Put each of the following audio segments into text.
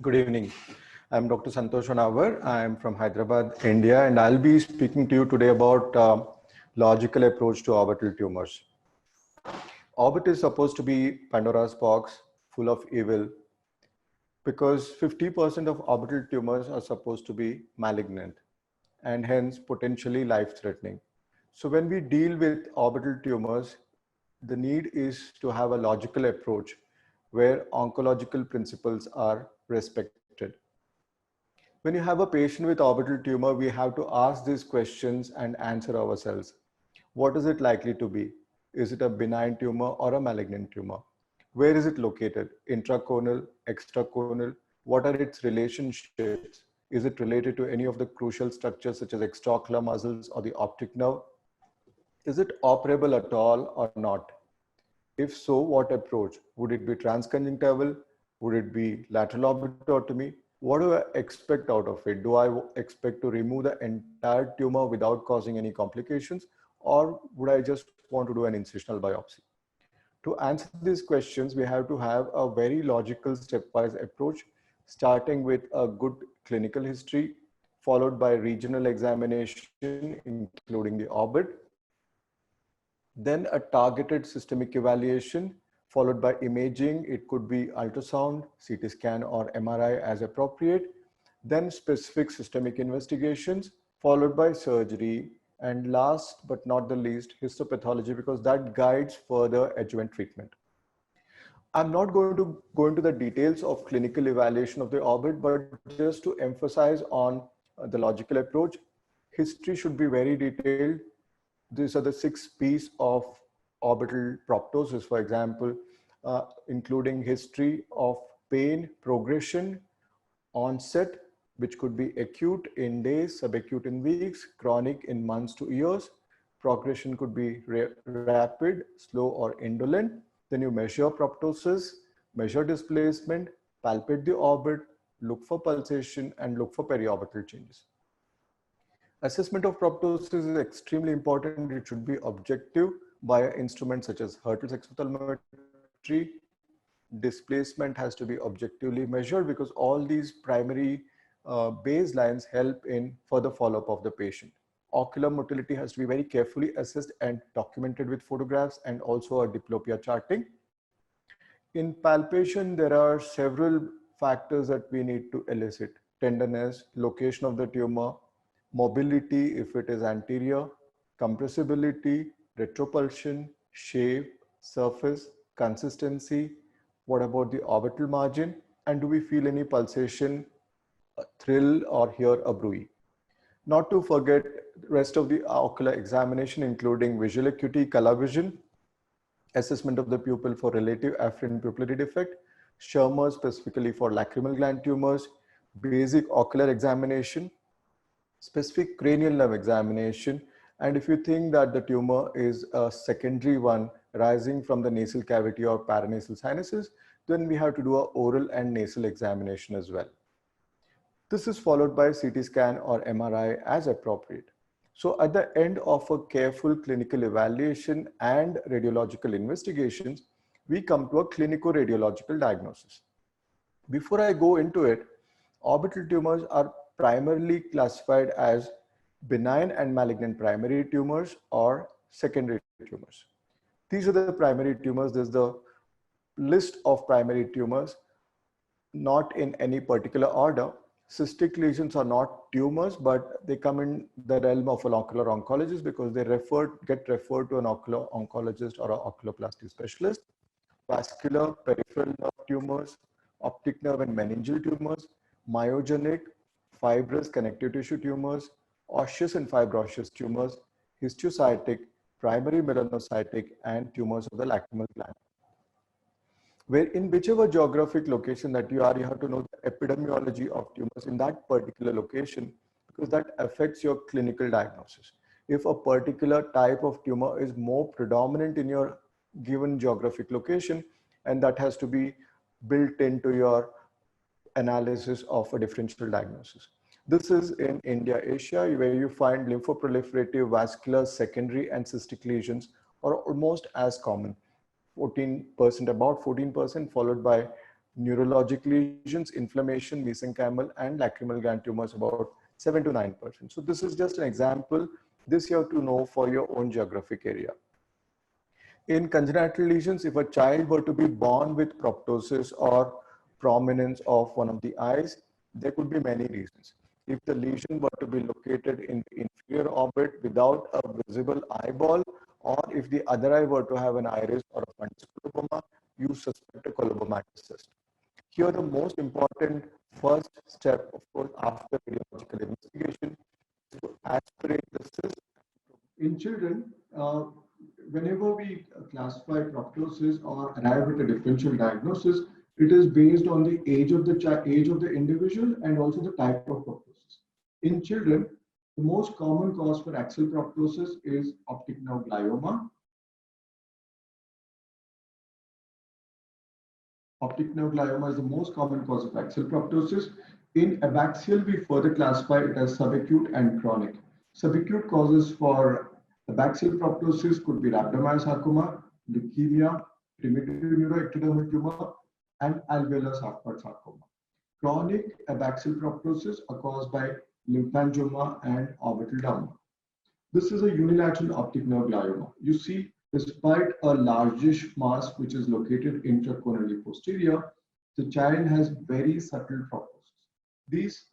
Good evening. I'm Dr. Santosh Honavar. I'm from Hyderabad, India, and I'll be speaking to you today about logical approach to orbital tumors. Orbit is supposed to be Pandora's box, full of evil, because 50% of orbital tumors are supposed to be malignant and hence potentially life-threatening. So when we deal with orbital tumors, the need is to have a logical approach where oncological principles are respected. When you have a patient with orbital tumor, we have to ask these questions and answer ourselves. What is it likely to be? Is it a benign tumor or a malignant tumor? Where is it located? Intraconal, extraconal? What are its relationships? Is it related to any of the crucial structures such as extraocular muscles or the optic nerve? Is it operable at all or not? If so, what approach? Would it be transconjunctival? Would it be lateral orbitotomy? What do I expect out of it? Do I expect to remove the entire tumor without causing any complications? Or would I just want to do an incisional biopsy? To answer these questions, we have to have a very logical stepwise approach, starting with a good clinical history, followed by regional examination, including the orbit, then a targeted systemic evaluation, followed by imaging. It could be ultrasound, CT scan, or MRI as appropriate. Then specific systemic investigations, followed by surgery. And last but not the least, histopathology, because that guides further adjuvant treatment. I'm not going to go into the details of clinical evaluation of the orbit, but just to emphasize on the logical approach, history should be very detailed. These are the 6 P's of orbital proptosis, for example, including history of pain, progression, onset, which could be acute in days, subacute in weeks, chronic in months to years. Progression could be rapid, slow, or indolent. Then you measure proptosis, measure displacement, palpate the orbit, look for pulsation, and look for periorbital changes. Assessment of proptosis is extremely important. It should be objective via instruments such as Hertel's exophthalmometry. Displacement has to be objectively measured because all these primary baselines help in further follow-up of the patient. Ocular motility has to be very carefully assessed and documented with photographs and also a diplopia charting. In palpation, there are several factors that we need to elicit: tenderness, location of the tumor, mobility if it is anterior, compressibility, retropulsion, shape, surface, consistency. What about the orbital margin? And do we feel any pulsation, a thrill, or hear a bruit? Not to forget the rest of the ocular examination, including visual acuity, color vision, assessment of the pupil for relative afferent pupillary defect, Schirmer specifically for lacrimal gland tumors, basic ocular examination, specific cranial nerve examination, and if you think that the tumor is a secondary one rising from the nasal cavity or paranasal sinuses, then we have to do an oral and nasal examination as well. This is followed by CT scan or MRI as appropriate. So at the end of a careful clinical evaluation and radiological investigations, we come to a clinico-radiological diagnosis. Before I go into it, orbital tumors are primarily classified as benign and malignant primary tumors or secondary tumors. These are the primary tumors. There's the list of primary tumors, not in any particular order. Cystic lesions are not tumors, but they come in the realm of an ocular oncologist because they get referred to an ocular oncologist or an oculoplasty specialist. Vascular peripheral nerve tumors, optic nerve and meningeal tumors, myogenic, fibrous connective tissue tumors, osseous and fibroosseous tumors, histiocytic, primary melanocytic, and tumors of the lacrimal gland. Where in whichever geographic location that you are, you have to know the epidemiology of tumors in that particular location because that affects your clinical diagnosis. If a particular type of tumor is more predominant in your given geographic location, and that has to be built into your analysis of a differential diagnosis. This is in India, Asia, where you find lymphoproliferative, vascular, secondary, and cystic lesions are almost as common. 14%, about 14%, followed by neurologic lesions, inflammation, mesenchymal, and lacrimal gland tumors about 7 to 9%. So this is just an example. This you have to know for your own geographic area. In congenital lesions, if a child were to be born with proptosis or prominence of one of the eyes, there could be many reasons. If the lesion were to be located in the inferior orbit without a visible eyeball, or if the other eye were to have an iris or a fundus coloboma, you suspect a colobomatous cyst. Here, the most important first step, of course, after radiological investigation, is to aspirate the cyst. In children, whenever we classify proptosis or arrive at a differential diagnosis, it is based on the age of the individual and also the type of proptosis. In children, the most common cause for axial proptosis is optic nerve glioma. Optic nerve glioma is the most common cause of axial proptosis. In abaxial, we further classify it as subacute and chronic. Subacute causes for abaxial proptosis could be rhabdomyosarcoma, leukemia, primitive neuroectodermal tumor, and alveolar soft sarcoma. Chronic abaxial proptosis are caused by lymphangioma and orbital derma. This is a unilateral optic nerve glioma. You see, despite a largish mass which is located intracorneally posterior, the child has very subtle proptosis. These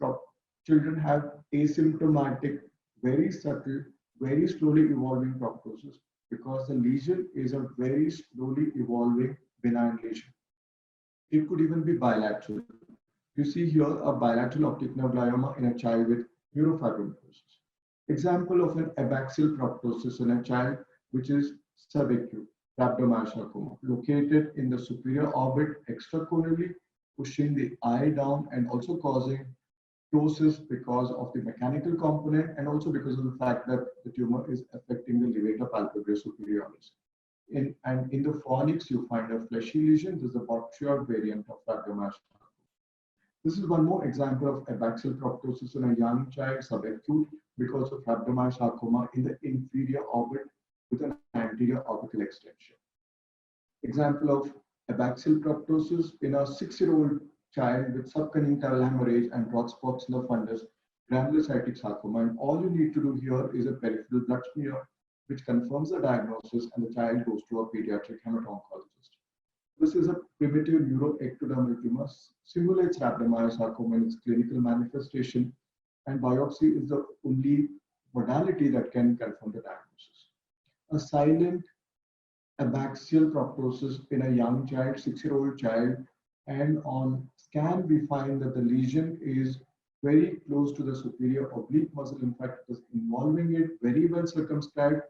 children have asymptomatic, very subtle, very slowly evolving proptosis because the lesion is a very slowly evolving benign lesion. It could even be bilateral. You see here a bilateral optic nerve glioma in a child with neurofibromatosis. Example of an abaxial proptosis in a child which is subacute, rhabdomyosarcoma, located in the superior orbit extracorneally, pushing the eye down and also causing ptosis because of the mechanical component and also because of the fact that the tumor is affecting the levator palpebrae superioris. In the fornix, you find a fleshy lesion. This is a Bottrior variant of rhabdomyosarcoma. This is one more example of abaxial proptosis in a young child, subacute, because of rhabdomyosarcoma in the inferior orbit with an anterior orbital extension. Example of abaxial proptosis in a 6-year-old child with subconjunctival hemorrhage and broad spots in the fundus, granulocytic sarcoma. And all you need to do here is a peripheral blood smear, which confirms the diagnosis, and the child goes to a pediatric hemato-oncologist. This is a primitive neuroectodermal tumor, simulates rhabdomyosarcoma in its clinical manifestation, and biopsy is the only modality that can confirm the diagnosis. A silent abaxial proptosis in a young child, 6-year-old child, and on scan we find that the lesion is very close to the superior oblique muscle. In fact, it is involving it, very well circumscribed.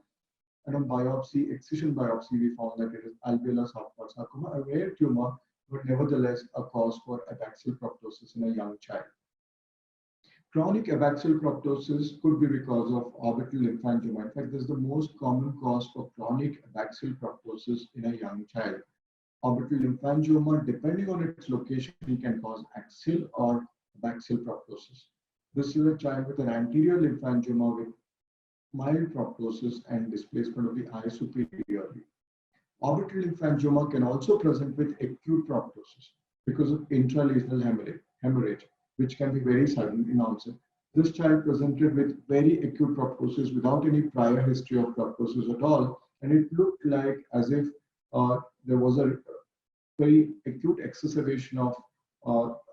And on biopsy, excision biopsy, we found that it is alveolar soft sarcoma, a rare tumor, but nevertheless a cause for abaxial proptosis in a young child. Chronic abaxial proptosis could be because of orbital lymphangioma. In fact, this is the most common cause for chronic abaxial proptosis in a young child. Orbital lymphangioma, depending on its location, can cause axial or abaxial proptosis. This is a child with an anterior lymphangioma with mild proptosis and displacement of the eye superiorly. Orbital lymphangioma can also present with acute proptosis because of intralesional hemorrhage, which can be very sudden in onset. This child presented with very acute proptosis without any prior history of proptosis at all, and it looked like as if there was a very acute exacerbation of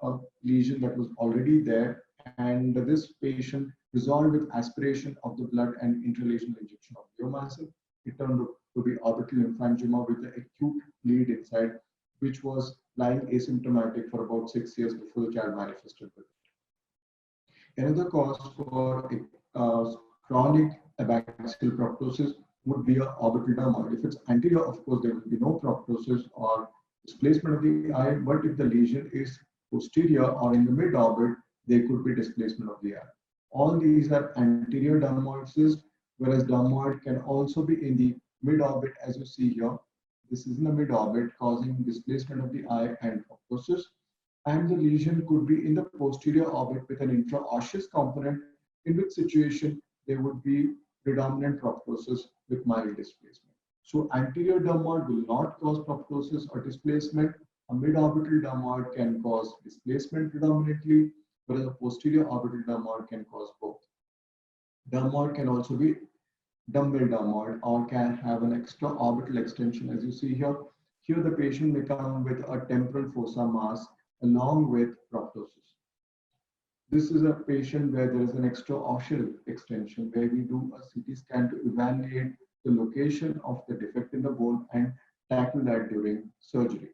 a lesion that was already there, and this patient resolved with aspiration of the blood and intralesional injection of bleomycin. It turned out to be orbital lymphangioma with the acute bleed inside, which was lying asymptomatic for about 6 years before the child manifested with it. Another cause for chronic abaxial proptosis would be an orbital dermoid. If it's anterior, of course, there will be no proptosis or displacement of the eye, but if the lesion is posterior or in the mid-orbit, there could be displacement of the eye. All these are anterior dermoids, whereas dermoid can also be in the mid-orbit, as you see here. This is in the mid-orbit, causing displacement of the eye and proptosis. And the lesion could be in the posterior orbit with an intraosseous component, in which situation there would be predominant proptosis with mild displacement. So anterior dermoid will not cause proptosis or displacement. A mid-orbital dermoid can cause displacement predominantly, whereas a posterior orbital dermoid can cause both. Dermoid can also be dumbbell dermoid or can have an extra orbital extension as you see here. Here the patient may come with a temporal fossa mass along with proptosis. This is a patient where there is an extra osseous extension where we do a CT scan to evaluate the location of the defect in the bone and tackle that during surgery.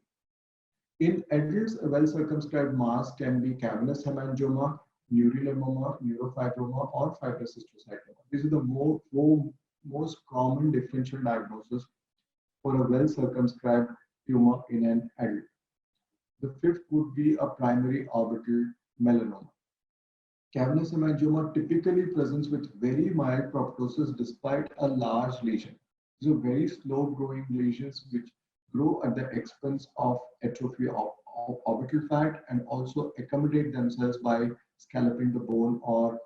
In adults, a well-circumscribed mass can be cavernous hemangioma, neurilemoma, neurofibroma, or fibrous histiocytoma. These are the most common differential diagnosis for a well-circumscribed tumor in an adult. The fifth would be a primary orbital melanoma. Cavernous hemangioma typically presents with very mild proptosis despite a large lesion. These are very slow-growing lesions which grow at the expense of atrophy of orbital fat and also accommodate themselves by scalloping the bone or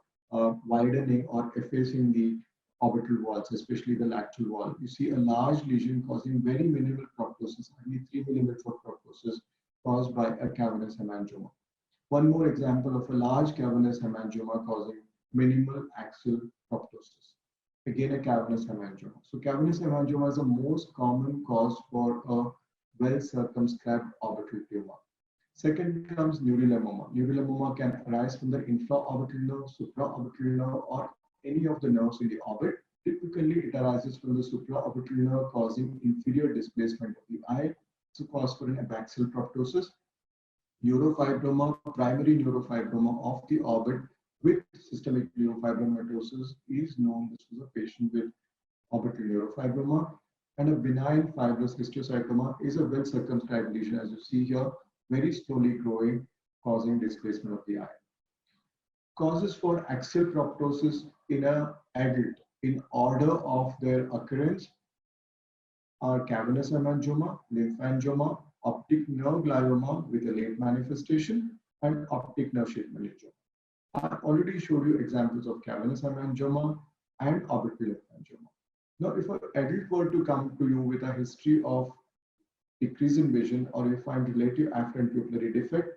widening or effacing the orbital walls, especially the lateral wall. You see a large lesion causing very minimal proptosis, only 3 millimeters of proptosis caused by a cavernous hemangioma. One more example of a large cavernous hemangioma causing minimal axial proptosis. Again, a cavernous hemangioma. So cavernous hemangioma is the most common cause for a well-circumscribed orbital tumor. Second comes neurilemoma. Neurilemoma can arise from the infraorbital nerve, supraorbital nerve, or any of the nerves in the orbit. Typically, it arises from the supraorbital nerve causing inferior displacement of the eye, so cause for an abaxial proptosis. Neurofibroma, primary neurofibroma of the orbit with systemic neurofibromatosis is known. This was a patient with orbital neurofibroma. And a benign fibrous histiocytoma is a well-circumscribed lesion, as you see here, very slowly growing, causing displacement of the eye. Causes for axial proptosis in an adult in order of their occurrence are cavernous hemangioma, lymphangioma, optic nerve glioma with a late manifestation, and optic nerve sheath meningioma. I've already showed you examples of cavernous hemangioma and orbital lymphangioma. Now, if an adult were to come to you with a history of decrease in vision, or you find relative afferent pupillary defect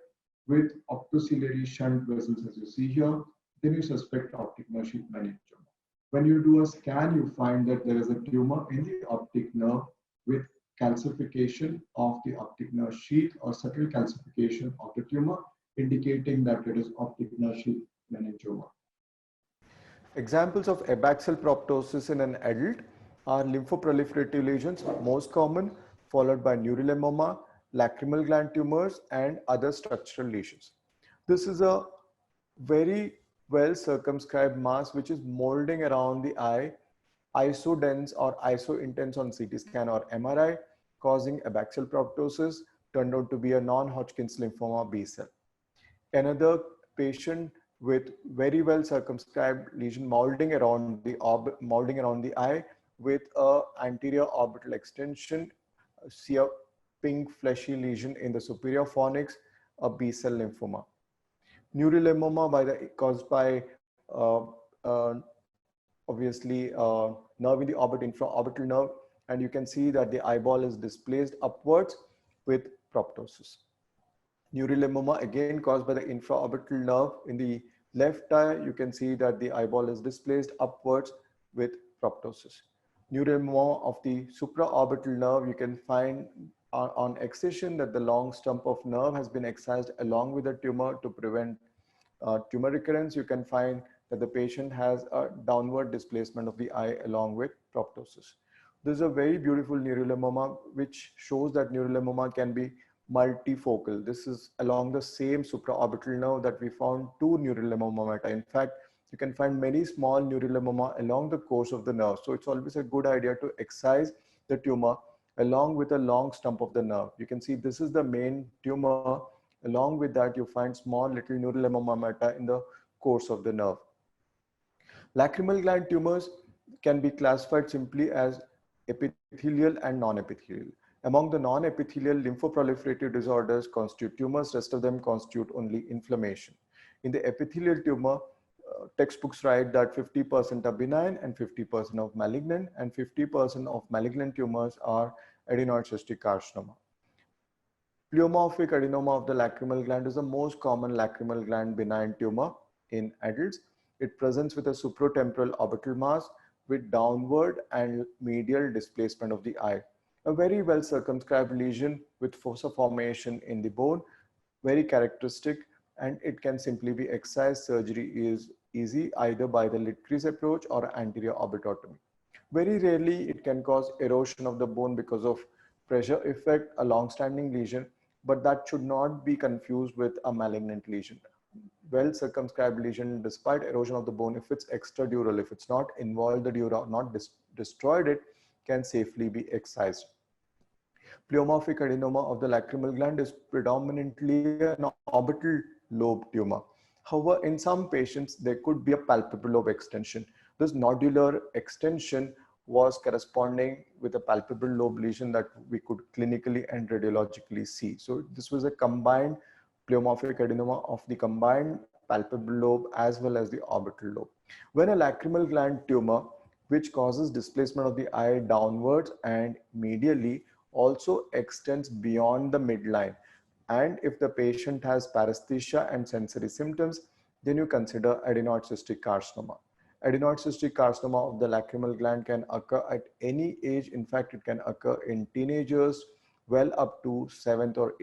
with optociliary shunt vessels, as you see here, then you suspect optic nerve sheath meningioma. When you do a scan, you find that there is a tumor in the optic nerve with calcification of the optic nerve sheath or subtle calcification of the tumor, indicating that it is optic nerve sheath meningioma. Examples of abaxial proptosis in an adult are lymphoproliferative lesions, most common, followed by neurilemoma, lacrimal gland tumors, and other structural lesions. This is a very well circumscribed mass which is molding around the eye, isodense or isointense on CT scan or MRI, causing abaxial proptosis, turned out to be a non-Hodgkin's lymphoma B cell. Another patient with very well circumscribed lesion molding around the eye with a anterior orbital extension, see a pink fleshy lesion in the superior fornix, a B cell lymphoma. Neurilemoma caused by obviously nerve in the orbit, infraorbital nerve, and you can see that the eyeball is displaced upwards with proptosis. Neurilemoma again caused by the infraorbital nerve in the left eye. You can see that the eyeball is displaced upwards with proptosis. Neurilemoma of the supraorbital nerve, you can find on excision that the long stump of nerve has been excised along with the tumor to prevent tumor recurrence. You can find that the patient has a downward displacement of the eye along with proptosis. This is a very beautiful neurilemoma which shows that neurilemoma can be multifocal. This is along the same supraorbital nerve that we found two neurilemoma. In fact, you can find many small neurilemoma along the course of the nerve. So it's always a good idea to excise the tumor along with a long stump of the nerve. You can see this is the main tumor. Along with that, you find small little neurilemoma in the course of the nerve. Lacrimal gland tumors can be classified simply as epithelial and non-epithelial. Among the non-epithelial, lymphoproliferative disorders constitute tumors, rest of them constitute only inflammation. In the epithelial tumor, textbooks write that 50% are benign and 50% of malignant, and 50% of malignant tumors are adenoid cystic carcinoma. Pleomorphic adenoma of the lacrimal gland is the most common lacrimal gland benign tumor in adults. It presents with a supratemporal orbital mass with downward and medial displacement of the eye. A very well circumscribed lesion with fossa formation in the bone, very characteristic, and it can simply be excised. Surgery is easy either by the Littr's approach or anterior orbitotomy. Very rarely, it can cause erosion of the bone because of pressure effect, a long-standing lesion, but that should not be confused with a malignant lesion. Well circumscribed lesion, despite erosion of the bone, if it's extradural, if it's not involved the dura, not destroyed it, can safely be excised. Pleomorphic adenoma of the lacrimal gland is predominantly an orbital lobe tumor. However, in some patients, there could be a palpebral lobe extension. This nodular extension was corresponding with a palpebral lobe lesion that we could clinically and radiologically see. So this was a combined pleomorphic adenoma of the combined palpebral lobe as well as the orbital lobe. When a lacrimal gland tumor, which causes displacement of the eye downwards and medially, also extends beyond the midline. And if the patient has paresthesia and sensory symptoms, then you consider adenoid cystic carcinoma. Adenoid cystic carcinoma of the lacrimal gland can occur at any age. In fact, it can occur in teenagers well up to 7th or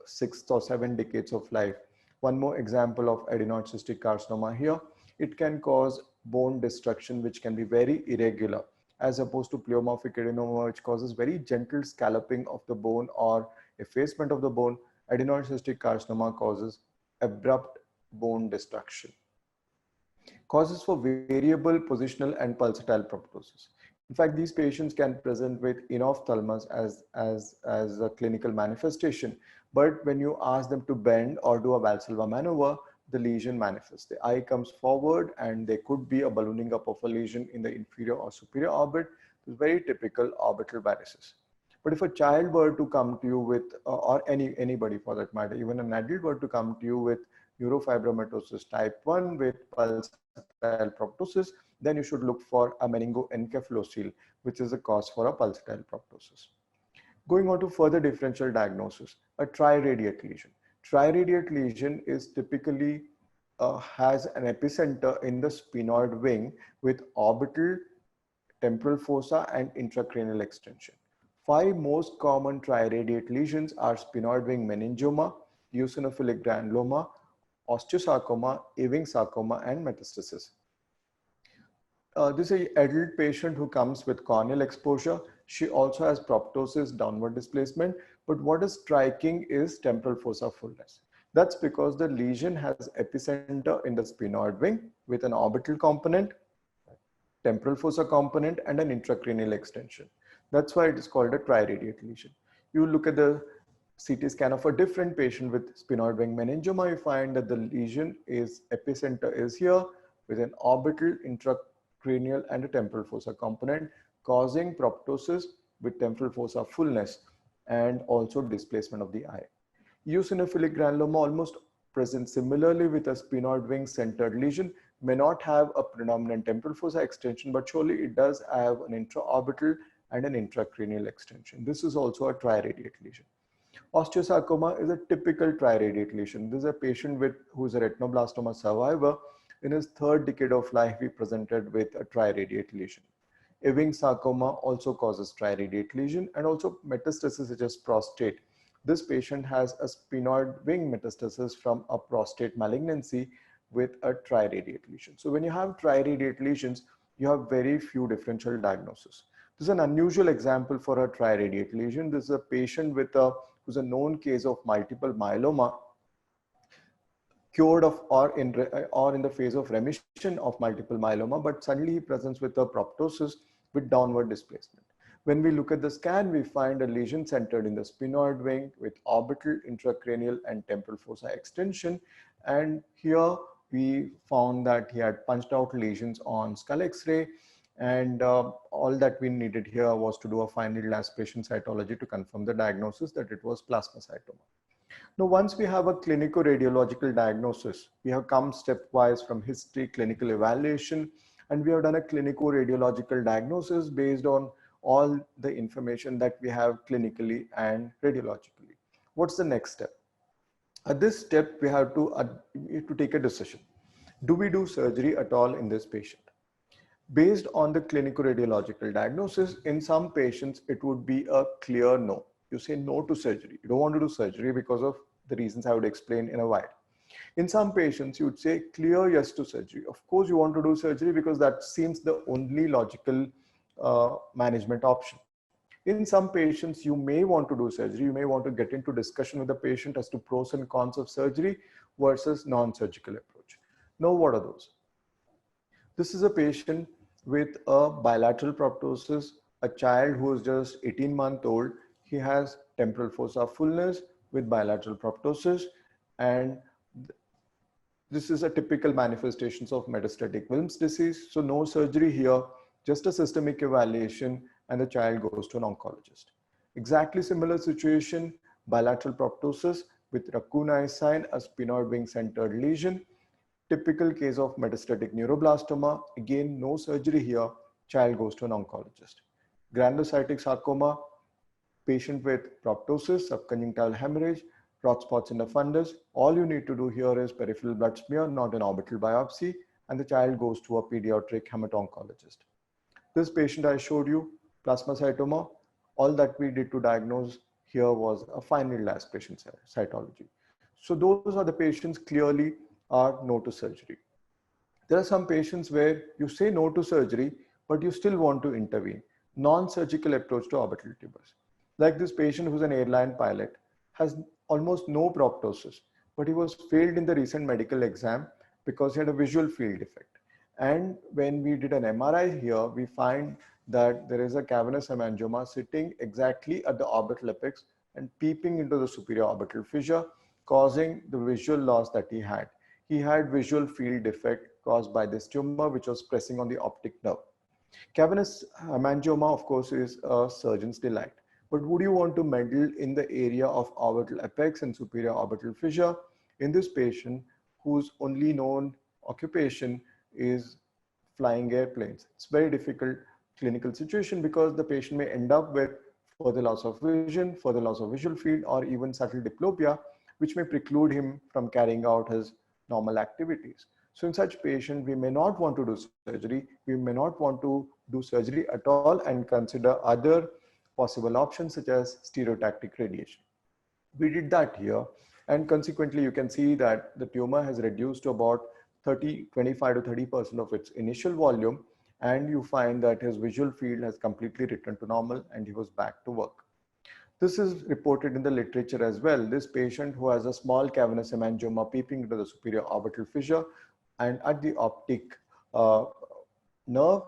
6th or 7 decades of life. One more example of adenoid cystic carcinoma here. It can cause bone destruction, which can be very irregular, as opposed to pleomorphic adenoma, which causes very gentle scalloping of the bone or effacement of the bone. Adenoid cystic carcinoma causes abrupt bone destruction. Causes for variable positional and pulsatile proptosis. In fact, these patients can present with enophthalmos as a clinical manifestation. But when you ask them to bend or do a Valsalva maneuver, the lesion manifests. The eye comes forward and there could be a ballooning up of a lesion in the inferior or superior orbit. This is very typical orbital varices. But if a child were to come to you with, or anybody for that matter, even an adult were to come to you with neurofibromatosis type 1 with pulsatile proptosis, then you should look for a meningoencephalocele, which is a cause for a pulsatile proptosis. Going on to further differential diagnosis, a triradiate lesion. Triradiate lesion is typically has an epicenter in the sphenoid wing with orbital, temporal fossa, and intracranial extension. 5 most common triradiate lesions are sphenoid wing meningioma, eosinophilic granuloma, osteosarcoma, Ewing sarcoma, and metastasis. This is an adult patient who comes with corneal exposure. She also has proptosis, downward displacement. But what is striking is temporal fossa fullness. That's because the lesion has epicenter in the sphenoid wing with an orbital component, temporal fossa component, and an intracranial extension. That's why it is called a triradiate lesion. You look at the CT scan of a different patient with sphenoid wing meningioma, you find that the lesion is epicenter is here with an orbital, intracranial, and a temporal fossa component, causing proptosis with temporal fossa fullness and also displacement of the eye. Eosinophilic granuloma almost present similarly with a sphenoid wing centered lesion, may not have a predominant temporal fossa extension, but surely it does have an intraorbital and an intracranial extension. This is also a triradiate lesion. Osteosarcoma is a typical triradiate lesion. This is a patient who is a retinoblastoma survivor. In his 3rd decade of life, he presented with a triradiate lesion. Ewing sarcoma also causes triradiate lesion, and also metastasis such as prostate. This patient has a sphenoid wing metastasis from a prostate malignancy with a triradiate lesion. So when you have triradiate lesions, you have very few differential diagnoses. This is an unusual example for a triradiate lesion. This is a patient who's a known case of multiple myeloma, cured of or in the phase of remission of multiple myeloma, but suddenly he presents with a proptosis with downward displacement. When we look at the scan, we find a lesion centered in the sphenoid wing with orbital, intracranial, and temporal fossa extension. And here we found that he had punched out lesions on skull X-ray. And all that we needed here was to do a fine needle aspiration cytology to confirm the diagnosis that it was plasmacytoma. Now, once we have a clinico-radiological diagnosis, we have come stepwise from history, clinical evaluation, and we have done a clinico-radiological diagnosis based on all the information that we have clinically and radiologically. What's the next step? At this step, we have to take a decision. Do we do surgery at all in this patient? Based on the clinical radiological diagnosis, in some patients, it would be a clear no. You say no to surgery. You don't want to do surgery because of the reasons I would explain in a while. In some patients, you would say clear yes to surgery. Of course, you want to do surgery because that seems the only logical management option. In some patients, you may want to do surgery. You may want to get into discussion with the patient as to pros and cons of surgery versus non-surgical approach. Now, what are those? This is a patient with a bilateral proptosis, a child who is just 18-month old. He has temporal fossa fullness with bilateral proptosis, and this is a typical manifestations of metastatic Wilms disease. So no surgery here, just a systemic evaluation, and the child goes to an oncologist. Exactly similar situation, bilateral proptosis with raccoon eye sign, a sphenoid wing centered lesion. Typical case of metastatic neuroblastoma. Again, no surgery here, child goes to an oncologist. Granulocytic sarcoma, patient with proptosis, subconjunctival hemorrhage, rot spots in the fundus. All you need to do here is peripheral blood smear, not an orbital biopsy, and the child goes to a pediatric hemato-oncologist. This patient I showed you, plasmacytoma, all that we did to diagnose here was a fine needle aspiration cytology. So those are the patients clearly are no to surgery. There are some patients where you say no to surgery, but you still want to intervene. Non-surgical approach to orbital tumors. Like this patient who's an airline pilot, has almost no proptosis, but he was failed in the recent medical exam because he had a visual field defect. And when we did an MRI here, we find that there is a cavernous hemangioma sitting exactly at the orbital apex and peeping into the superior orbital fissure, causing the visual loss that he had. He had visual field defect caused by this tumor, which was pressing on the optic nerve. Cavernous hemangioma, of course, is a surgeon's delight. But would you want to meddle in the area of orbital apex and superior orbital fissure in this patient whose only known occupation is flying airplanes? It's very difficult clinical situation because the patient may end up with further loss of vision, further loss of visual field, or even subtle diplopia, which may preclude him from carrying out his normal activities. So in such patient, we may not want to do surgery. We may not want to do surgery at all and consider other possible options such as stereotactic radiation. We did that here, and consequently you can see that the tumor has reduced to about 25 to 30% of its initial volume, and you find that his visual field has completely returned to normal and he was back to work. This is reported in the literature as well. This patient who has a small cavernous hemangioma peeping into the superior orbital fissure and at the optic nerve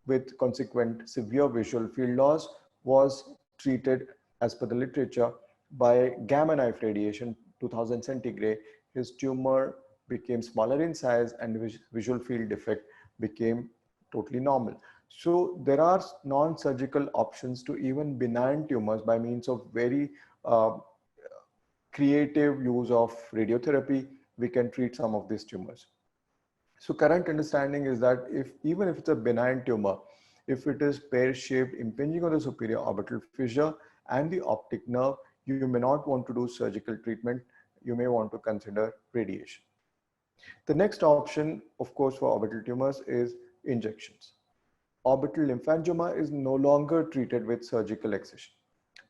with consequent severe visual field loss was treated as per the literature by gamma knife radiation, 2000 centigrade. His tumor became smaller in size and visual field defect became totally normal. So there are non-surgical options to even benign tumors by means of very creative use of radiotherapy. We can treat some of these tumors. So current understanding is that even if it's a benign tumor, if it is pear-shaped, impinging on the superior orbital fissure and the optic nerve, you may not want to do surgical treatment. You may want to consider radiation. The next option, of course, for orbital tumors is injections. Orbital lymphangioma is no longer treated with surgical excision.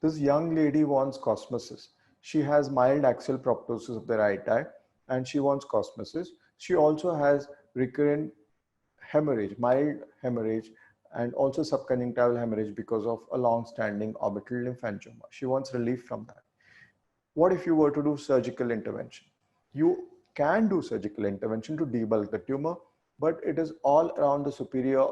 This young lady wants cosmesis. She has mild axial proptosis of the right eye and she wants cosmesis. She also has recurrent hemorrhage, mild hemorrhage, and also subconjunctival hemorrhage because of a long-standing orbital lymphangioma. She wants relief from that. What if you were to do surgical intervention? You can do surgical intervention to debulk the tumor, but it is all around the superior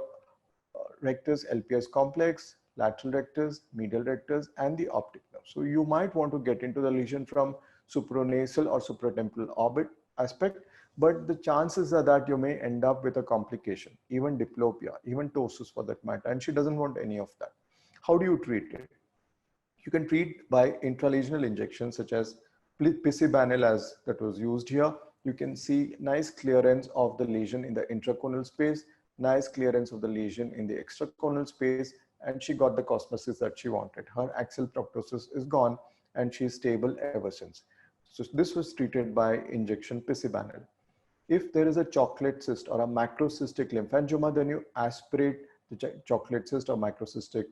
rectus LPS complex, lateral rectus, medial rectus, and the optic nerve. So you might want to get into the lesion from supranasal or supratemporal orbit aspect, but the chances are that you may end up with a complication, even diplopia, even ptosis for that matter, and she doesn't want any of that. How do you treat it? You can treat by intralesional injections such as Picibanil as that was used here. You can see nice clearance of the lesion in the intraconal space, nice clearance of the lesion in the extraconal space, and she got the cosmesis that she wanted. Her axial proptosis is gone and she's stable ever since. So this was treated by injection Picibanil. If there is a chocolate cyst or a macrocystic lymphangioma, then you aspirate the chocolate cyst or macrocystic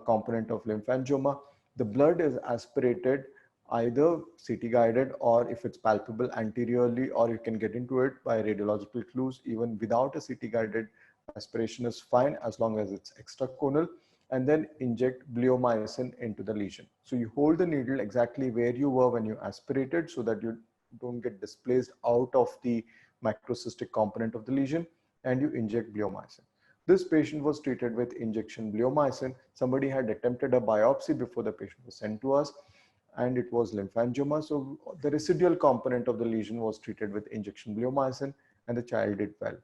component of lymphangioma. The blood is aspirated either CT guided, or if it's palpable anteriorly, or you can get into it by radiological clues. Even without a CT guided aspiration is fine as long as it's extraconal, and then inject bleomycin into the lesion. So you hold the needle exactly where you were when you aspirated so that you don't get displaced out of the macrocystic component of the lesion, and you inject bleomycin. This patient was treated with injection bleomycin. Somebody had attempted a biopsy before the patient was sent to us, and it was lymphangioma. So the residual component of the lesion was treated with injection bleomycin, and the child did well.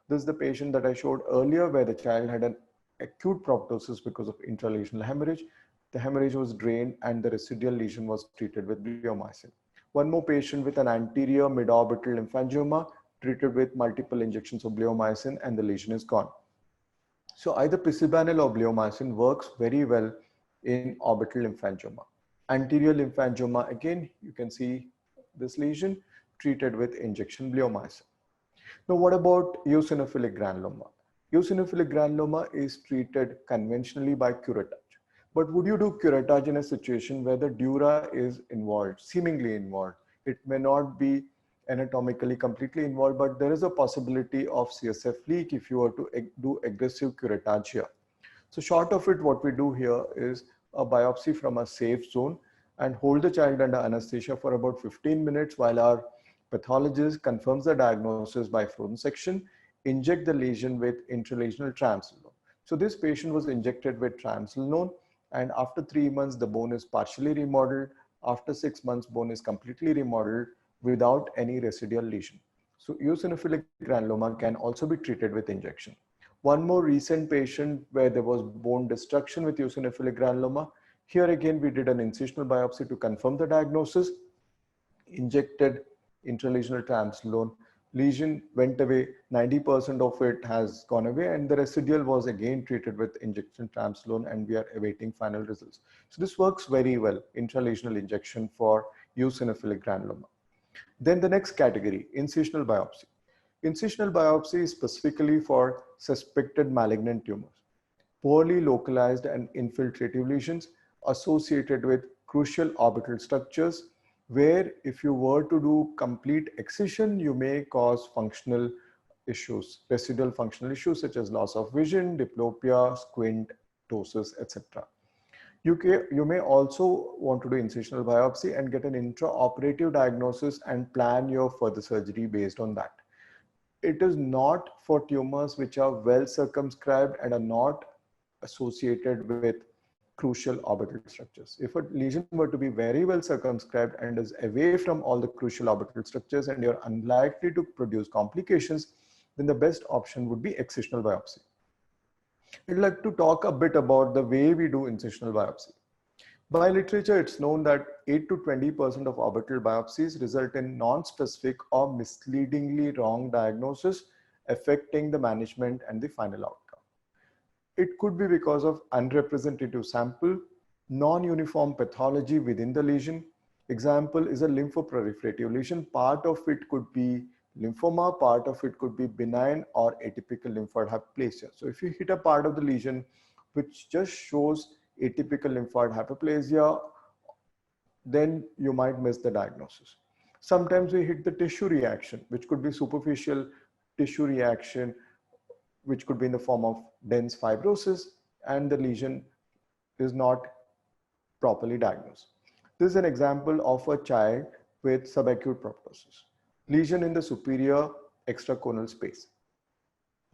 This is the patient that I showed earlier where the child had an acute proptosis because of intralesional hemorrhage. The hemorrhage was drained and the residual lesion was treated with bleomycin. One more patient with an anterior midorbital lymphangioma treated with multiple injections of bleomycin, and the lesion is gone. So either Picibanil or bleomycin works very well in orbital lymphangioma. Anterior lymphangioma, again, you can see this lesion treated with injection bleomycin. Now, what about eosinophilic granuloma? Eosinophilic granuloma is treated conventionally by curettage. But would you do curettage in a situation where the dura is involved, seemingly involved? It may not be anatomically completely involved, but there is a possibility of CSF leak if you were to do aggressive curettage here. So short of it, what we do here is a biopsy from a safe zone and hold the child under anesthesia for about 15 minutes while our pathologist confirms the diagnosis by frozen section, inject the lesion with intralesional triamcinolone. So this patient was injected with triamcinolone, and after 3 months, the bone is partially remodeled. After 6 months, bone is completely remodeled without any residual lesion. So eosinophilic granuloma can also be treated with injection. One more recent patient where there was bone destruction with eosinophilic granuloma. Here again, we did an incisional biopsy to confirm the diagnosis, injected intralesional triamcinolone. Lesion went away, 90% of it has gone away, and the residual was again treated with injection triamcinolone, and we are awaiting final results. So this works very well, intralesional injection for eosinophilic granuloma. Then the next category, incisional biopsy. Incisional biopsy is specifically for suspected malignant tumors, poorly localized and infiltrative lesions associated with crucial orbital structures, where if you were to do complete excision, you may cause functional issues, residual functional issues such as loss of vision, diplopia, squint, ptosis, etc. You may also want to do incisional biopsy and get an intraoperative diagnosis and plan your further surgery based on that. It is not for tumors which are well circumscribed and are not associated with crucial orbital structures. If a lesion were to be very well circumscribed and is away from all the crucial orbital structures and you're unlikely to produce complications, then the best option would be excisional biopsy. I'd like to talk a bit about the way we do incisional biopsy. By literature, it's known that 8 to 20% of orbital biopsies result in non-specific or misleadingly wrong diagnosis, affecting the management and the final outcome. It could be because of unrepresentative sample, non-uniform pathology within the lesion. Example is a lymphoproliferative lesion. Part of it could be lymphoma, part of it could be benign or atypical lymphoid hyperplasia. So if you hit a part of the lesion which just shows atypical lymphoid hyperplasia, then you might miss the diagnosis. Sometimes we hit the tissue reaction, which could be superficial tissue reaction, which could be in the form of dense fibrosis, and the lesion is not properly diagnosed. This is an example of a child with subacute proptosis, lesion in the superior extraconal space.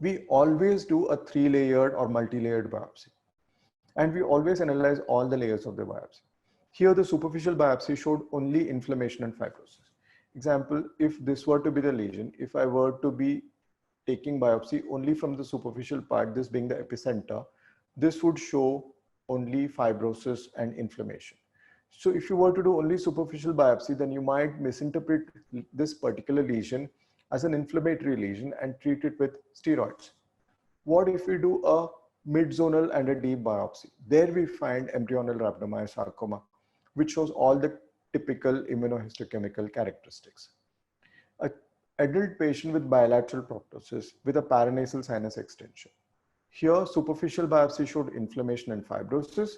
We always do a 3-layered or multi-layered biopsy, and we always analyze all the layers of the biopsy. Here, the superficial biopsy showed only inflammation and fibrosis. Example, if this were to be the lesion, if I were to be taking biopsy only from the superficial part, this being the epicenter, this would show only fibrosis and inflammation. So if you were to do only superficial biopsy, then you might misinterpret this particular lesion as an inflammatory lesion and treat it with steroids. What if we do a mid-zonal and a deep biopsy? There we find embryonal rhabdomyosarcoma. which shows all the typical immunohistochemical characteristics. An adult patient with bilateral proptosis with a paranasal sinus extension. Here, superficial biopsy showed inflammation and fibrosis,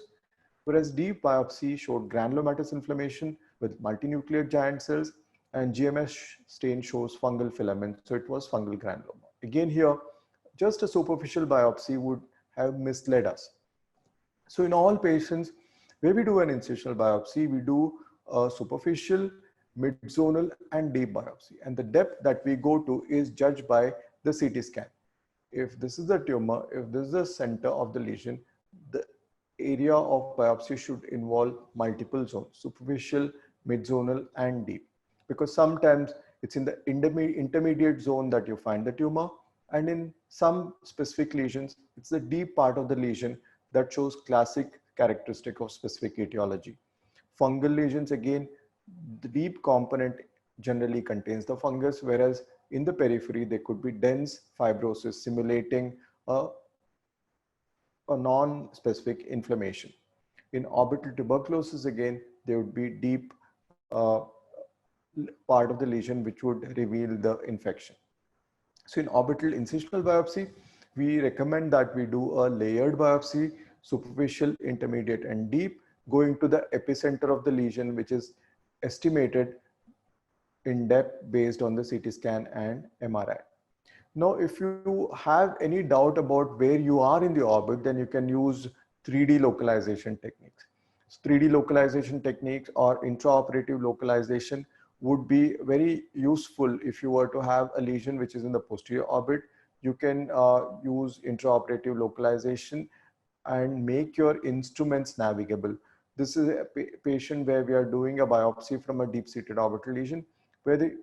whereas deep biopsy showed granulomatous inflammation with multinuclear giant cells, and GMS stain shows fungal filament, so it was fungal granuloma. Again here, just a superficial biopsy would have misled us. So in all patients, where we do an incisional biopsy, we do a superficial, mid-zonal, and deep biopsy. And the depth that we go to is judged by the CT scan. If this is the tumor, if this is the center of the lesion, the area of biopsy should involve multiple zones, superficial, mid-zonal, and deep. Because sometimes it's in the intermediate zone that you find the tumor, and in some specific lesions, it's the deep part of the lesion that shows classic characteristic of specific etiology. Fungal lesions, again, the deep component generally contains the fungus, whereas in the periphery, there could be dense fibrosis simulating a non-specific inflammation. In orbital tuberculosis, again, there would be deep part of the lesion which would reveal the infection. So in orbital incisional biopsy, we recommend that we do a layered biopsy, superficial, intermediate, and deep, going to the epicenter of the lesion, which is estimated in depth based on the CT scan and MRI. Now, if you have any doubt about where you are in the orbit, then you can use 3D localization techniques. 3D localization techniques or intraoperative localization would be very useful if you were to have a lesion which is in the posterior orbit. You can use intraoperative localization and make your instruments navigable. This is a patient where we are doing a biopsy from a deep-seated orbital lesion, where the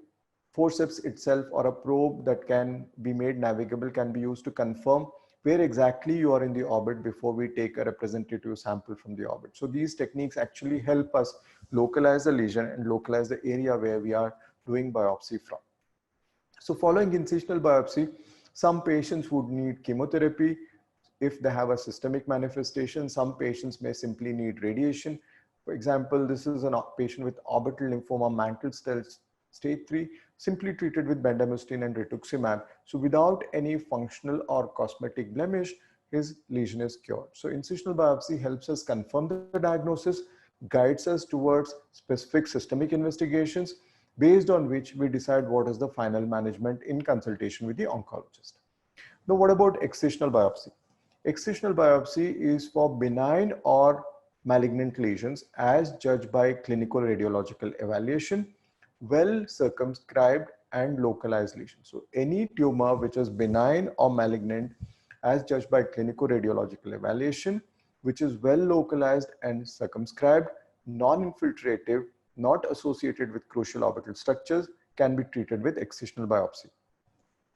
forceps itself or a probe that can be made navigable can be used to confirm where exactly you are in the orbit before we take a representative sample from the orbit. So these techniques actually help us localize the lesion and localize the area where we are doing biopsy from. So following incisional biopsy, some patients would need chemotherapy. If they have a systemic manifestation, some patients may simply need radiation. For example, this is a patient with orbital lymphoma mantle cell stage 3, simply treated with bendamustine and rituximab. So without any functional or cosmetic blemish, his lesion is cured. So incisional biopsy helps us confirm the diagnosis, guides us towards specific systemic investigations, based on which we decide what is the final management in consultation with the oncologist. Now, what about excisional biopsy? Excisional biopsy is for benign or malignant lesions as judged by clinical radiological evaluation, well circumscribed and localized lesions. So any tumor which is benign or malignant as judged by clinical radiological evaluation, which is well localized and circumscribed, non-infiltrative, not associated with crucial orbital structures, can be treated with excisional biopsy.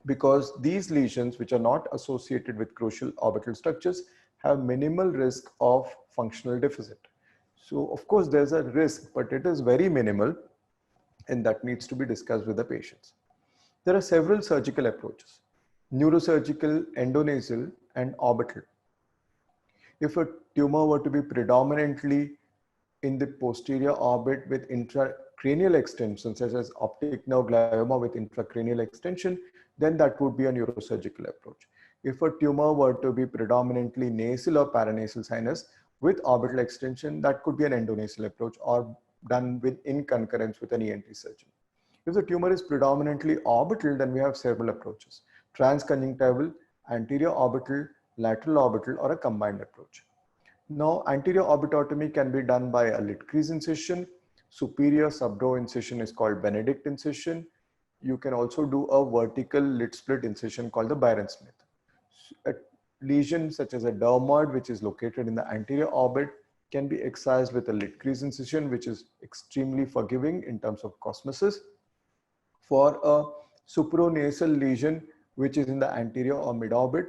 Because these lesions which are not associated with crucial orbital structures have minimal risk of functional deficit. So of course there's a risk, but it is very minimal, and that needs to be discussed with the patients. There are several surgical approaches: neurosurgical, endonasal, and orbital. If a tumor were to be predominantly in the posterior orbit with intracranial extension, such as optic nerve glioma with intracranial extension, then that would be a neurosurgical approach. If a tumor were to be predominantly nasal or paranasal sinus with orbital extension, that could be an endonasal approach or done in concurrence with an ENT surgeon. If the tumor is predominantly orbital, then we have several approaches: transconjunctival, anterior orbital, lateral orbital, or a combined approach. Now, anterior orbitotomy can be done by a lid crease incision. Superior subdural incision is called Benedict incision. You can also do a vertical lid split incision called the Byron-Smith. A lesion such as a dermoid, which is located in the anterior orbit, can be excised with a lid crease incision, which is extremely forgiving in terms of cosmesis. For a supranasal lesion, which is in the anterior or mid-orbit,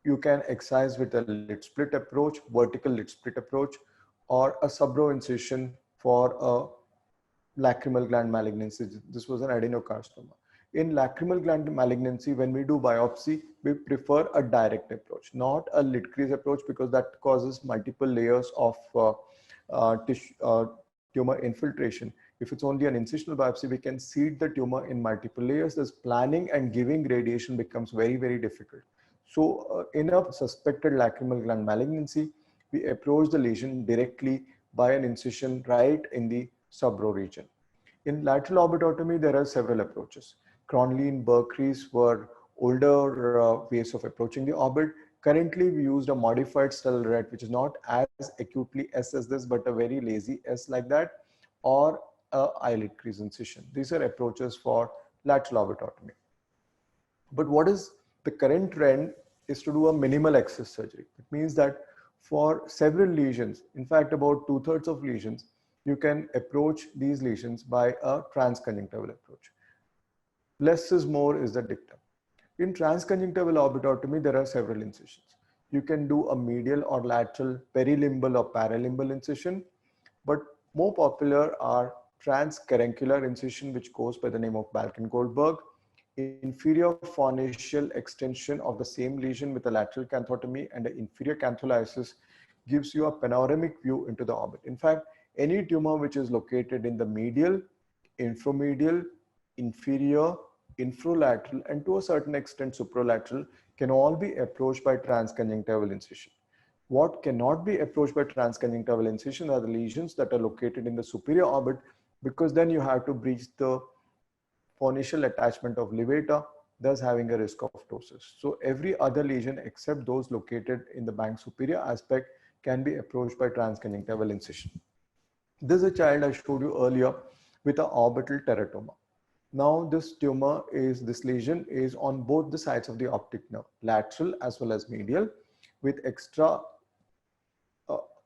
you can excise with a lid split approach, vertical lid split approach, or a subdural incision for a lacrimal gland malignancy. This was an adenocarcinoma. In lacrimal gland malignancy, when we do biopsy, we prefer a direct approach, not a lid crease approach, because that causes multiple layers of tumor infiltration. If it's only an incisional biopsy, we can seed the tumor in multiple layers. This planning and giving radiation becomes very, very difficult. So in a suspected lacrimal gland malignancy, we approach the lesion directly by an incision right in the subro region. In lateral orbitotomy, there are several approaches. Cronley and Berkeries were older ways of approaching the orbit. Currently, we used a modified Stellarite, which is not as acutely S as this, but a very lazy S like that, or a eyelid crease incision. These are approaches for lateral orbitotomy. But what is the current trend is to do a minimal access surgery. It means that for several lesions, in fact, about 2/3 of lesions, you can approach these lesions by a transconjunctival approach. Less is more is the dictum. In transconjunctival orbitotomy, there are several incisions. You can do a medial or lateral perilimbal or paralimbal incision, but more popular are transcaruncular incision, which goes by the name of Balken-Goldberg, inferior fornical extension of the same lesion with a lateral canthotomy and an inferior cantholysis gives you a panoramic view into the orbit. In fact, any tumor which is located in the medial, inframedial, inferior, infralateral, and to a certain extent supralateral can all be approached by transconjunctival incision. What cannot be approached by transconjunctival incision are the lesions that are located in the superior orbit, because then you have to breach the fornical attachment of levator, thus having a risk of ptosis. So every other lesion except those located in the bank superior aspect can be approached by transconjunctival incision. This is a child I showed you earlier with an orbital teratoma. Now this lesion is on both the sides of the optic nerve, lateral as well as medial, with extra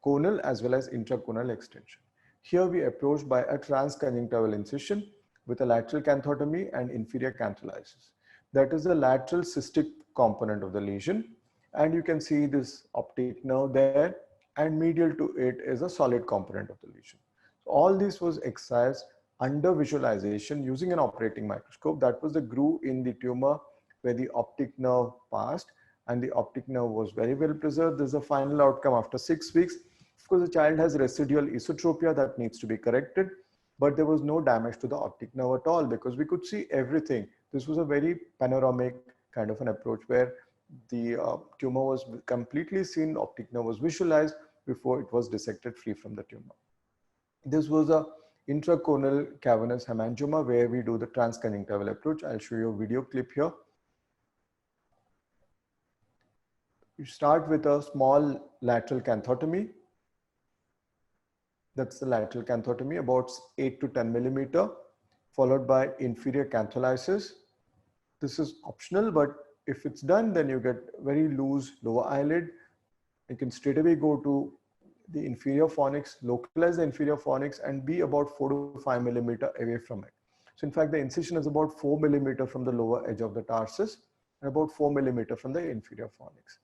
conal as well as intraconal extension. Here we approach by a transconjunctival incision with a lateral canthotomy and inferior cantholysis. That is the lateral cystic component of the lesion. And you can see this optic nerve there, and medial to it is a solid component of the lesion. So all this was excised under visualization using an operating microscope. That was the groove in the tumor where the optic nerve passed, and the optic nerve was very well preserved. This is the final outcome after 6 weeks. Of course, the child has residual esotropia that needs to be corrected, but there was no damage to the optic nerve at all because we could see everything. This was a very panoramic kind of an approach where the tumor was completely seen, optic nerve was visualized before it was dissected free from the tumor. This was a intraconal cavernous hemangioma where we do the transconjunctival approach. I'll show you a video clip here. You start with a small lateral canthotomy. That's the lateral canthotomy, about 8 to 10 millimeter, followed by inferior cantholysis. This is optional, but if it's done, then you get very loose lower eyelid. You can straight away go to the inferior fornix, localize the inferior fornix, and be about 4 to 5 millimeter away from it. So in fact, the incision is about 4 millimeter from the lower edge of the tarsus and about 4 millimeter from the inferior fornix.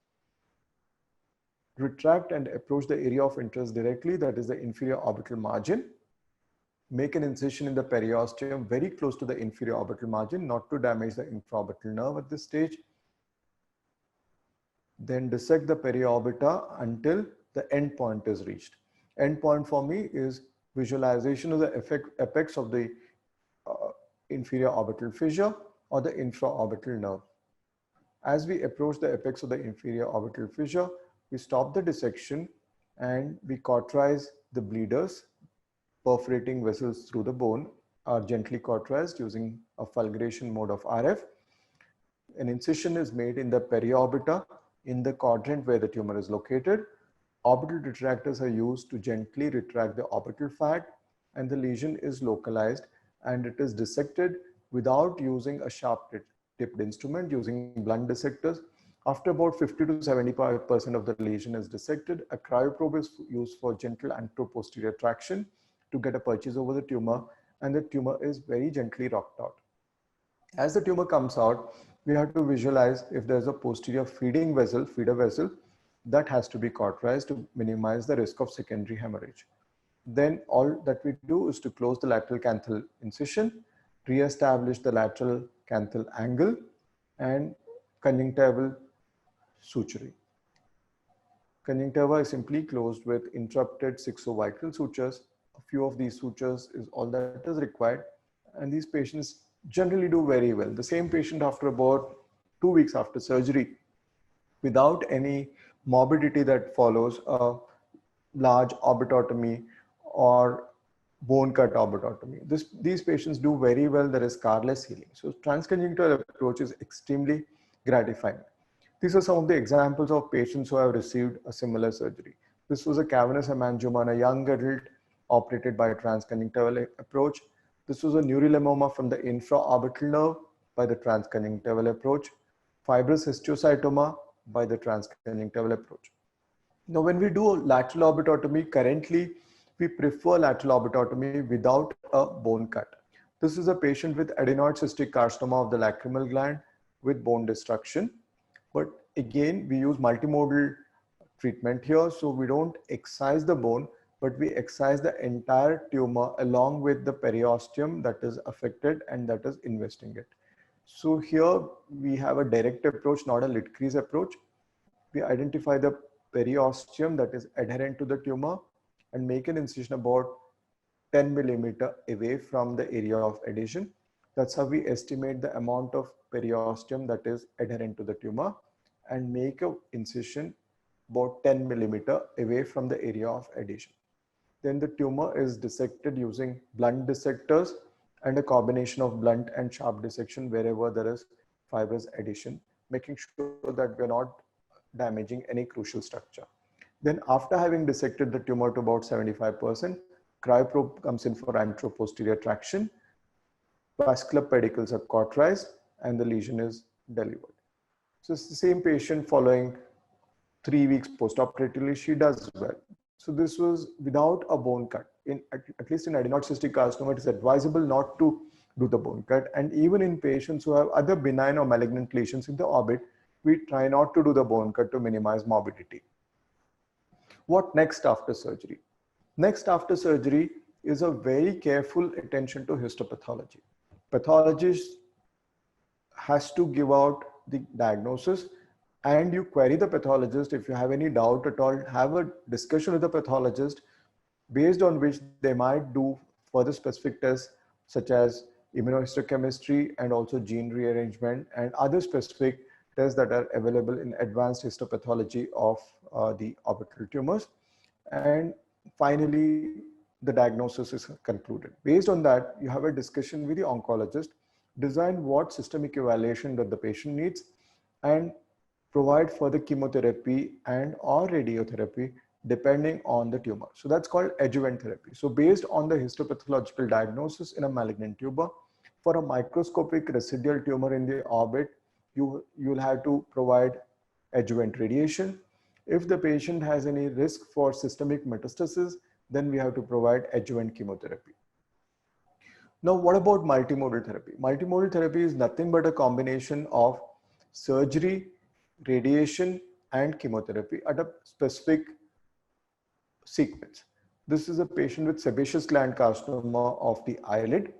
Retract and approach the area of interest directly, that is the inferior orbital margin. Make an incision in the periosteum very close to the inferior orbital margin, not to damage the infraorbital nerve at this stage. Then dissect the periorbita until the end point is reached. End point for me is visualization of the apex of the inferior orbital fissure or the infraorbital nerve. As we approach the apex of the inferior orbital fissure, we stop the dissection and we cauterize the bleeders. Perforating vessels through the bone are gently cauterized using a fulguration mode of RF. An incision is made in the periorbita in the quadrant where the tumor is located. Orbital retractors are used to gently retract the orbital fat, and the lesion is localized and it is dissected without using a sharp tipped instrument, using blunt dissectors. After about 50 to 75% of the lesion is dissected, a cryoprobe is used for gentle anteroposterior traction to get a purchase over the tumor, and the tumor is very gently rocked out. As the tumor comes out, we have to visualize if there's a posterior feeder vessel, that has to be cauterized to minimize the risk of secondary hemorrhage. Then all that we do is to close the lateral canthal incision, re-establish the lateral canthal angle, and conjunctival suturing. Conjunctiva is simply closed with interrupted sixovital sutures. A few of these sutures is all that is required. And these patients generally do very well. The same patient after about 2 weeks after surgery, without any morbidity that follows a large orbitotomy or bone cut orbitotomy. These patients do very well. There is scarless healing. So transconjunctival approach is extremely gratifying. These are some of the examples of patients who have received a similar surgery. This was a cavernous hemangioma in a young adult operated by a transconjunctival approach. This was a neurilemoma from the infraorbital nerve by the transconjunctival approach. Fibrous histiocytoma by the transconjunctival approach. Now, when we do lateral orbitotomy, currently we prefer lateral orbitotomy without a bone cut. This is a patient with adenoid cystic carcinoma of the lacrimal gland with bone destruction. But again, we use multimodal treatment here. So we don't excise the bone, but we excise the entire tumor along with the periosteum that is affected and that is investing it. So here we have a direct approach, not a Littke's approach. We identify the periosteum that is adherent to the tumor and make an incision about 10 millimeter away from the area of adhesion. That's how we estimate the amount of periosteum that is adherent to the tumor and make an incision about 10 millimeter away from the area of adhesion. Then the tumor is dissected using blunt dissectors and a combination of blunt and sharp dissection wherever there is fibrous adhesion, making sure that we're not damaging any crucial structure. Then after having dissected the tumor to about 75%, cryoprobe comes in for anteroposterior traction. Vascular pedicles are cauterized and the lesion is delivered. So it's the same patient following 3 weeks postoperatively, she does well. So this was without a bone cut. At least in adenoid cystic carcinoma, it is advisable not to do the bone cut. And even in patients who have other benign or malignant lesions in the orbit, we try not to do the bone cut to minimize morbidity. What next after surgery? Next after surgery is a very careful attention to histopathology. Pathologist has to give out the diagnosis and you query the pathologist. If you have any doubt at all, have a discussion with the pathologist based on which they might do further specific tests such as immunohistochemistry and also gene rearrangement and other specific tests that are available in advanced histopathology of the orbital tumors. And finally, the diagnosis is concluded. Based on that, you have a discussion with the oncologist, design what systemic evaluation that the patient needs, and provide further chemotherapy and or radiotherapy depending on the tumor. So that's called adjuvant therapy. So based on the histopathological diagnosis in a malignant tumor, for a microscopic residual tumor in the orbit, you'll have to provide adjuvant radiation. If the patient has any risk for systemic metastasis, then we have to provide adjuvant chemotherapy. Now, what about multimodal therapy? Multimodal therapy is nothing but a combination of surgery, radiation, and chemotherapy at a specific sequence. This is a patient with sebaceous gland carcinoma of the eyelid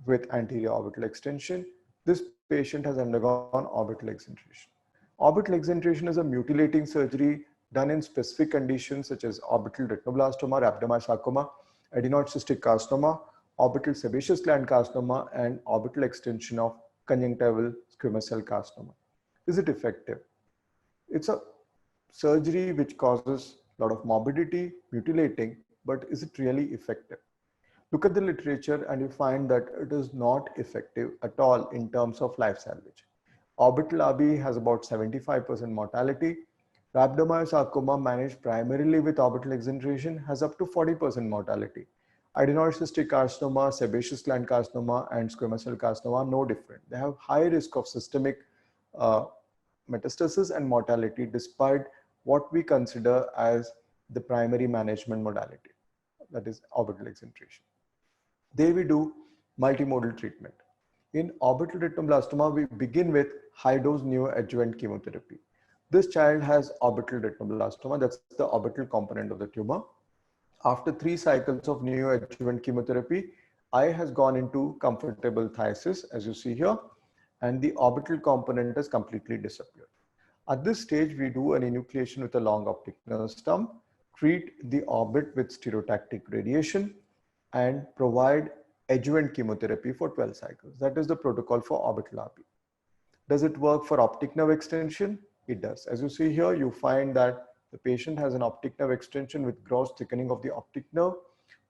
with anterior orbital extension. This patient has undergone orbital exenteration. Orbital exenteration is a mutilating surgery done in specific conditions such as orbital retinoblastoma, rhabdomyosarcoma, adenoid cystic carcinoma, orbital sebaceous gland carcinoma, and orbital extension of conjunctival squamous cell carcinoma. Is it effective? It's a surgery which causes a lot of morbidity, mutilating, but is it really effective? Look at the literature and you find that it is not effective at all in terms of life salvage. Orbital RB has about 75% mortality. Rhabdomyosarcoma managed primarily with orbital exenteration has up to 40% mortality. Adenoid cystic carcinoma, sebaceous gland carcinoma, and squamous cell carcinoma are no different. They have high risk of systemic metastasis and mortality despite what we consider as the primary management modality, that is orbital exenteration. There we do multimodal treatment. In orbital retinoblastoma, we begin with high-dose neoadjuvant chemotherapy. This child has orbital retinoblastoma, that's the orbital component of the tumor. After 3 cycles of neoadjuvant chemotherapy, eye has gone into comfortable phthisis, as you see here, and the orbital component has completely disappeared. At this stage, we do an enucleation with a long optic nerve stump, treat the orbit with stereotactic radiation, and provide adjuvant chemotherapy for 12 cycles. That is the protocol for orbital RP. Does it work for optic nerve extension? It does. As you see here, you find that the patient has an optic nerve extension with gross thickening of the optic nerve.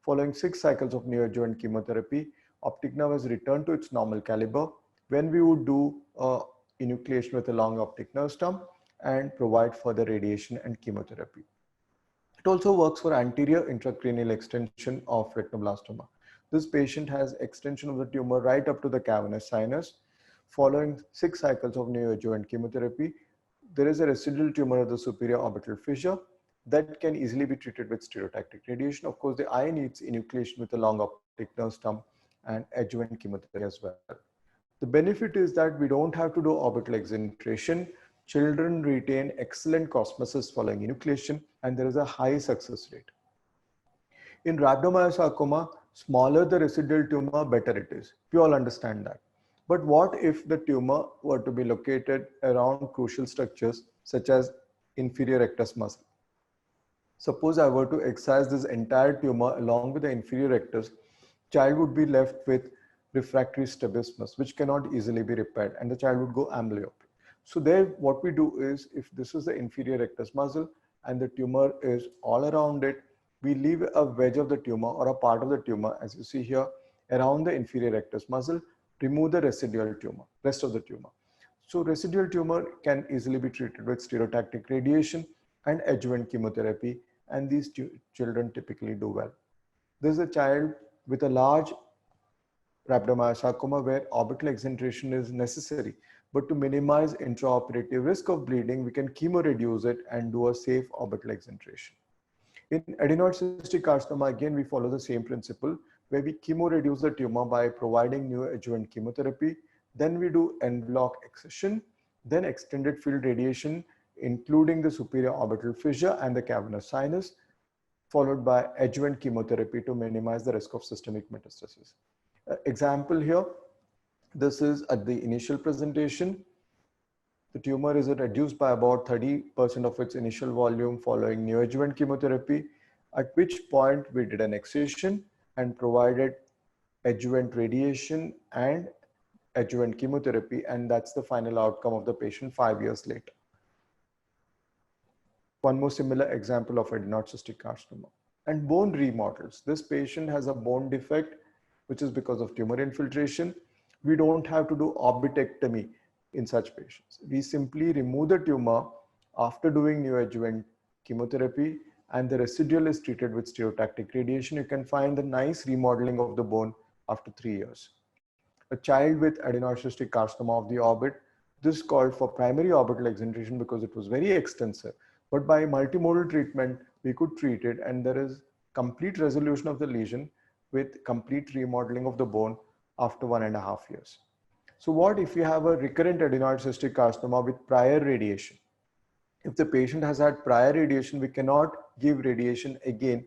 Following 6 cycles of neoadjuvant chemotherapy, optic nerve has returned to its normal caliber. When we would do enucleation with a long optic nerve stump and provide further radiation and chemotherapy. It also works for anterior intracranial extension of retinoblastoma. This patient has extension of the tumor right up to the cavernous sinus. Following 6 cycles of neoadjuvant chemotherapy, there is a residual tumor of the superior orbital fissure that can easily be treated with stereotactic radiation. Of course, the eye needs enucleation with a long optic nerve stump and adjuvant chemotherapy as well. The benefit is that we don't have to do orbital exenteration. Children retain excellent cosmesis following enucleation, and there is a high success rate. In rhabdomyosarcoma, smaller the residual tumor, better it is. We all understand that. But what if the tumor were to be located around crucial structures such as inferior rectus muscle? Suppose I were to excise this entire tumor along with the inferior rectus, child would be left with refractory strabismus, which cannot easily be repaired, and the child would go amblyopic. So there, what we do is, if this is the inferior rectus muscle and the tumor is all around it, we leave a wedge of the tumor or a part of the tumor, as you see here, around the inferior rectus muscle, remove the residual tumor, rest of the tumor. So residual tumor can easily be treated with stereotactic radiation and adjuvant chemotherapy, and these children typically do well. This is a child with a large rhabdomyosarcoma where orbital exenteration is necessary, but to minimize intraoperative risk of bleeding, we can chemoreduce it and do a safe orbital exenteration. In adenoid cystic carcinoma, again, we follow the same principle where we chemoreduce the tumor by providing neoadjuvant chemotherapy. Then we do en bloc excision, then extended field radiation, including the superior orbital fissure and the cavernous sinus, followed by adjuvant chemotherapy to minimize the risk of systemic metastasis. Example here, this is at the initial presentation. The tumor is reduced by about 30% of its initial volume following neoadjuvant chemotherapy, at which point we did an excision and provided adjuvant radiation and adjuvant chemotherapy, and that's the final outcome of the patient 5 years later. One more similar example of adenoid cystic carcinoma. And bone remodels. This patient has a bone defect, which is because of tumor infiltration. We don't have to do orbitectomy in such patients. We simply remove the tumor after doing neoadjuvant chemotherapy, and the residual is treated with stereotactic radiation. You can find the nice remodeling of the bone after 3 years. A child with adenoid cystic carcinoma of the orbit, this called for primary orbital exenteration because it was very extensive. But by multimodal treatment, we could treat it, and there is complete resolution of the lesion with complete remodeling of the bone after 1.5 years. So what if you have a recurrent adenoid cystic carcinoma with prior radiation? If the patient has had prior radiation, we cannot give radiation again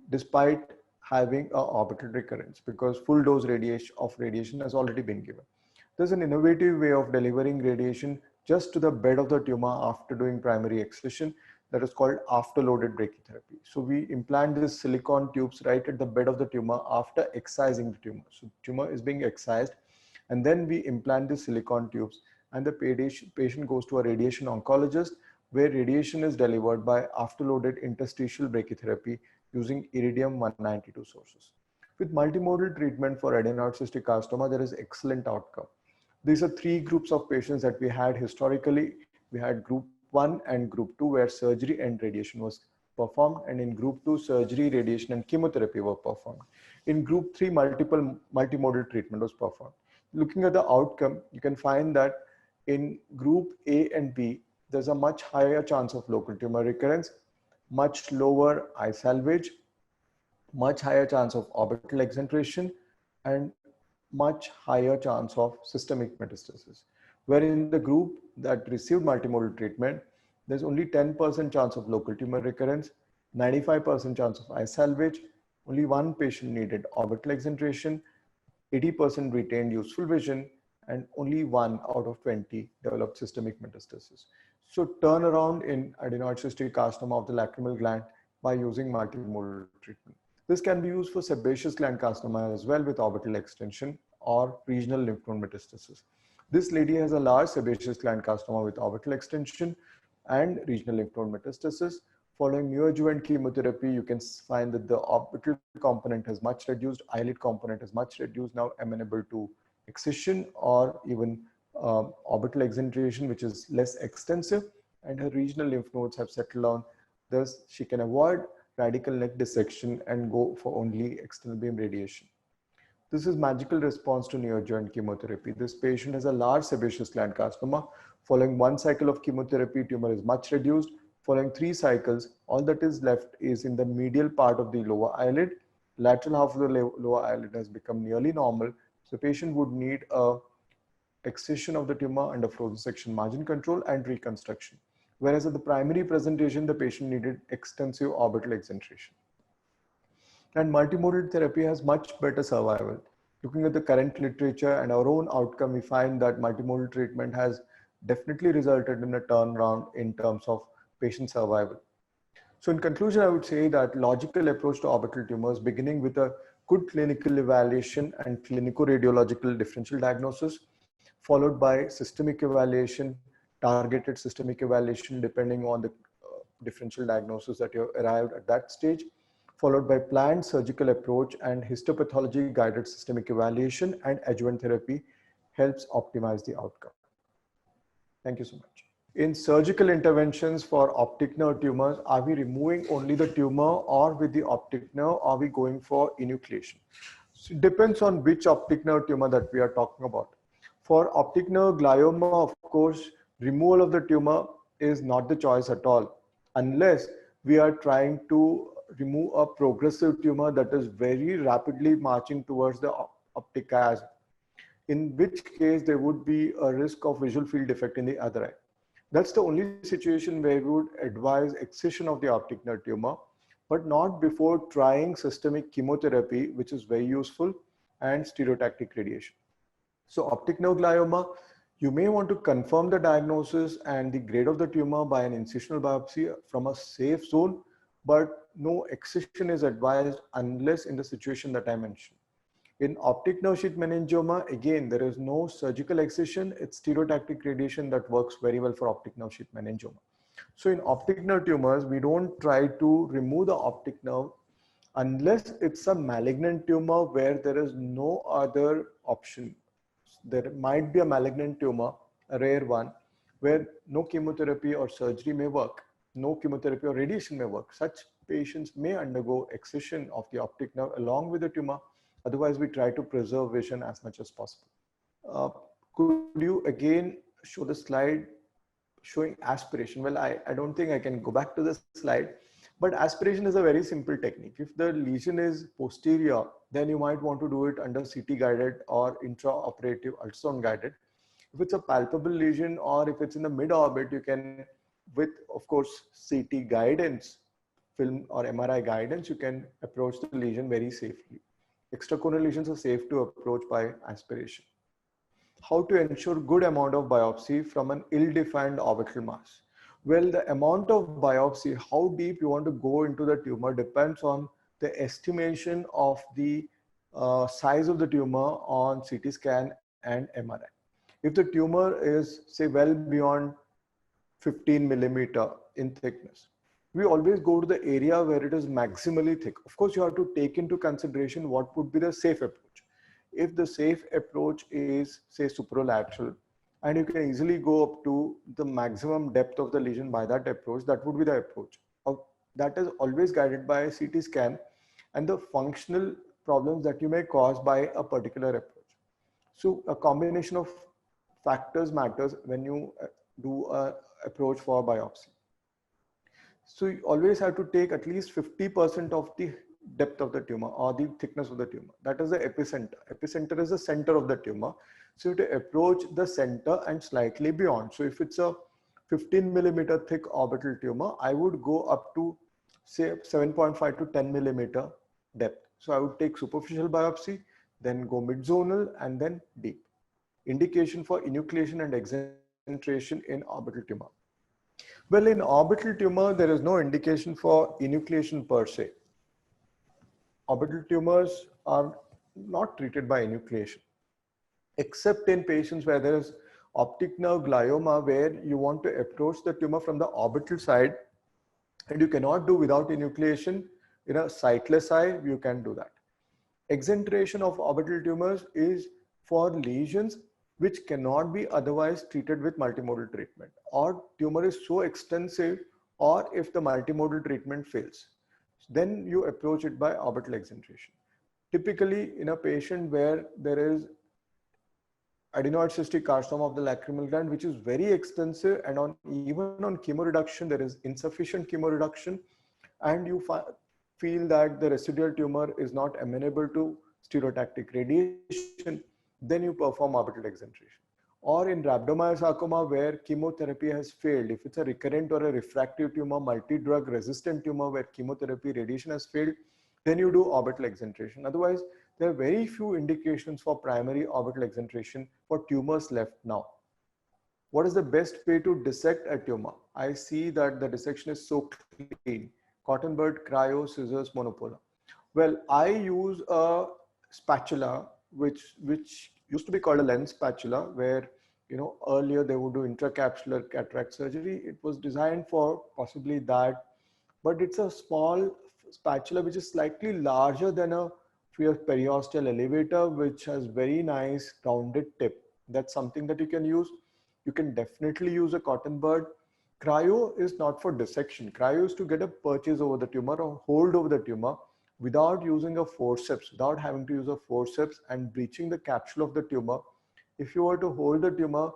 despite having an orbital recurrence because full dose radiation has already been given. There's an innovative way of delivering radiation just to the bed of the tumor after doing primary excision that is called afterloaded brachytherapy. So we implant these silicone tubes right at the bed of the tumor after excising the tumor. So the tumor is being excised, and then we implant the silicone tubes, and the patient goes to a radiation oncologist where radiation is delivered by afterloaded interstitial brachytherapy using iridium-192 sources. With multimodal treatment for adenoid cystic carcinoma, there is excellent outcome. These are 3 groups of patients that we had historically. We had group 1 and group 2 where surgery and radiation was performed, and in group 2 surgery, radiation and chemotherapy were performed. In group 3 multimodal treatment was performed. Looking at the outcome, you can find that in group A and B, there's a much higher chance of local tumor recurrence, much lower eye salvage, much higher chance of orbital exenteration, and much higher chance of systemic metastasis. Where in the group that received multimodal treatment, there's only 10% chance of local tumor recurrence, 95% chance of eye salvage, only 1 patient needed orbital exenteration, 80% retained useful vision, and only 1 out of 20 developed systemic metastasis. So turnaround in adenoid cystic carcinoma of the lacrimal gland by using multimodal treatment. This can be used for sebaceous gland carcinoma as well with orbital extension or regional lymph node metastasis. This lady has a large sebaceous gland carcinoma with orbital extension and regional lymph node metastasis. Following neoadjuvant chemotherapy, you can find that the orbital component has much reduced, eyelid component is much reduced, now amenable to excision or even orbital exenteration, which is less extensive, and her regional lymph nodes have settled down. Thus, she can avoid radical neck dissection and go for only external beam radiation. This is magical response to neoadjuvant chemotherapy. This patient has a large sebaceous gland carcinoma. Following 1 cycle of chemotherapy, tumor is much reduced. Following 3 cycles, all that is left is in the medial part of the lower eyelid. Lateral half of the lower eyelid has become nearly normal. So the patient would need a excision of the tumor under frozen section margin control and reconstruction. Whereas at the primary presentation, the patient needed extensive orbital exenteration. And multimodal therapy has much better survival. Looking at the current literature and our own outcome, we find that multimodal treatment has definitely resulted in a turnaround in terms of patient survival. So in conclusion, I would say that logical approach to orbital tumors, beginning with a good clinical evaluation and clinico-radiological differential diagnosis, followed by systemic evaluation, targeted systemic evaluation, depending on the differential diagnosis that you arrived at that stage, followed by planned surgical approach and histopathology guided systemic evaluation and adjuvant therapy helps optimize the outcome. Thank you so much. In surgical interventions for optic nerve tumors, are we removing only the tumor, or with the optic nerve, are we going for enucleation? So it depends on which optic nerve tumor that we are talking about. For optic nerve glioma, of course, removal of the tumor is not the choice at all, unless we are trying to remove a progressive tumor that is very rapidly marching towards the optic chiasm, in which case there would be a risk of visual field defect in the other eye. That's the only situation where we would advise excision of the optic nerve tumor, but not before trying systemic chemotherapy, which is very useful, and stereotactic radiation. So optic nerve glioma, you may want to confirm the diagnosis and the grade of the tumor by an incisional biopsy from a safe zone, but no excision is advised unless in the situation that I mentioned. In optic nerve sheath meningioma, again, there is no surgical excision. It's stereotactic radiation that works very well for optic nerve sheath meningioma. So in optic nerve tumors, we don't try to remove the optic nerve unless it's a malignant tumor where there is no other option. There might be a malignant tumor, a rare one, where no chemotherapy or surgery may work. No chemotherapy or radiation may work. Such patients may undergo excision of the optic nerve along with the tumor. Otherwise, we try to preserve vision as much as possible. Could you again show the slide showing aspiration? Well, I don't think I can go back to this slide, but aspiration is a very simple technique. If the lesion is posterior, then you might want to do it under CT guided or intraoperative ultrasound guided. If it's a palpable lesion or if it's in the mid orbit, you can, with of course CT guidance, film or MRI guidance, you can approach the lesion very safely. Extracorneal lesions are safe to approach by aspiration. How to ensure good amount of biopsy from an ill-defined orbital mass? Well, the amount of biopsy, how deep you want to go into the tumor, depends on the estimation of the size of the tumor on CT scan and MRI. If the tumor is, say, well beyond 15 millimeter in thickness, we always go to the area where it is maximally thick. Of course, you have to take into consideration what would be the safe approach. If the safe approach is, say, superolateral, and you can easily go up to the maximum depth of the lesion by that approach, that would be the approach. That is always guided by a CT scan and the functional problems that you may cause by a particular approach. So a combination of factors matters when you do an approach for biopsy. So you always have to take at least 50% of the depth of the tumor or the thickness of the tumor. That is the epicenter. Epicenter is the center of the tumor. So to approach the center and slightly beyond. So if it's a 15 millimeter thick orbital tumor, I would go up to say 7.5 to 10 millimeter depth. So I would take superficial biopsy, then go mid-zonal and then deep. indication for enucleation and exenteration in orbital tumor? Well, in orbital tumor, there is no indication for enucleation per se. Orbital tumors are not treated by enucleation, except in patients where there is optic nerve glioma, where you want to approach the tumor from the orbital side, and you cannot do without enucleation. In a sightless eye, you can do that. Exenteration of orbital tumors is for lesions which cannot be otherwise treated with multimodal treatment, or tumor is so extensive, or if the multimodal treatment fails, then you approach it by orbital exenteration. Typically, in a patient where there is adenoid cystic carcinoma of the lacrimal gland, which is very extensive, and even on chemoreduction, there is insufficient chemoreduction, and you feel that the residual tumor is not amenable to stereotactic radiation, then you perform orbital exenteration. Or in rhabdomyosarcoma, where chemotherapy has failed, if it's a recurrent or a refractive tumor, multi-drug resistant tumor where chemotherapy radiation has failed, then you do orbital exenteration. Otherwise, there are very few indications for primary orbital exenteration for tumors left now. What is the best way to dissect a tumor? I see that the dissection is so clean. Cotton bud, cryo, scissors, monopolar. Well, I use a spatula, which used to be called a lens spatula, where earlier they would do intracapsular cataract surgery. It was designed for possibly that, but it's a small spatula which is slightly larger than a periosteal elevator, which has very nice rounded tip. That's something that you can use. You can definitely use a cotton bud. Cryo is not for dissection. Cryo is to get a purchase over the tumor or hold over the tumor without using a forceps, without having to use a forceps and breaching the capsule of the tumor. If you were to hold the tumor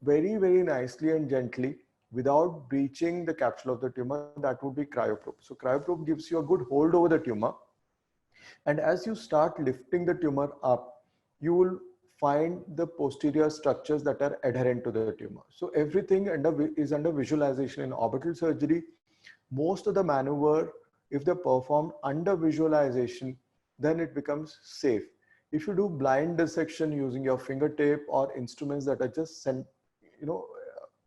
very, very nicely and gently without breaching the capsule of the tumor, that would be cryoprobe. So cryoprobe gives you a good hold over the tumor. And as you start lifting the tumor up, you will find the posterior structures that are adherent to the tumor. So everything is under visualization in orbital surgery. Most of the maneuver, if they're performed under visualization, then it becomes safe. If you do blind dissection using your fingertip or instruments that are just sent,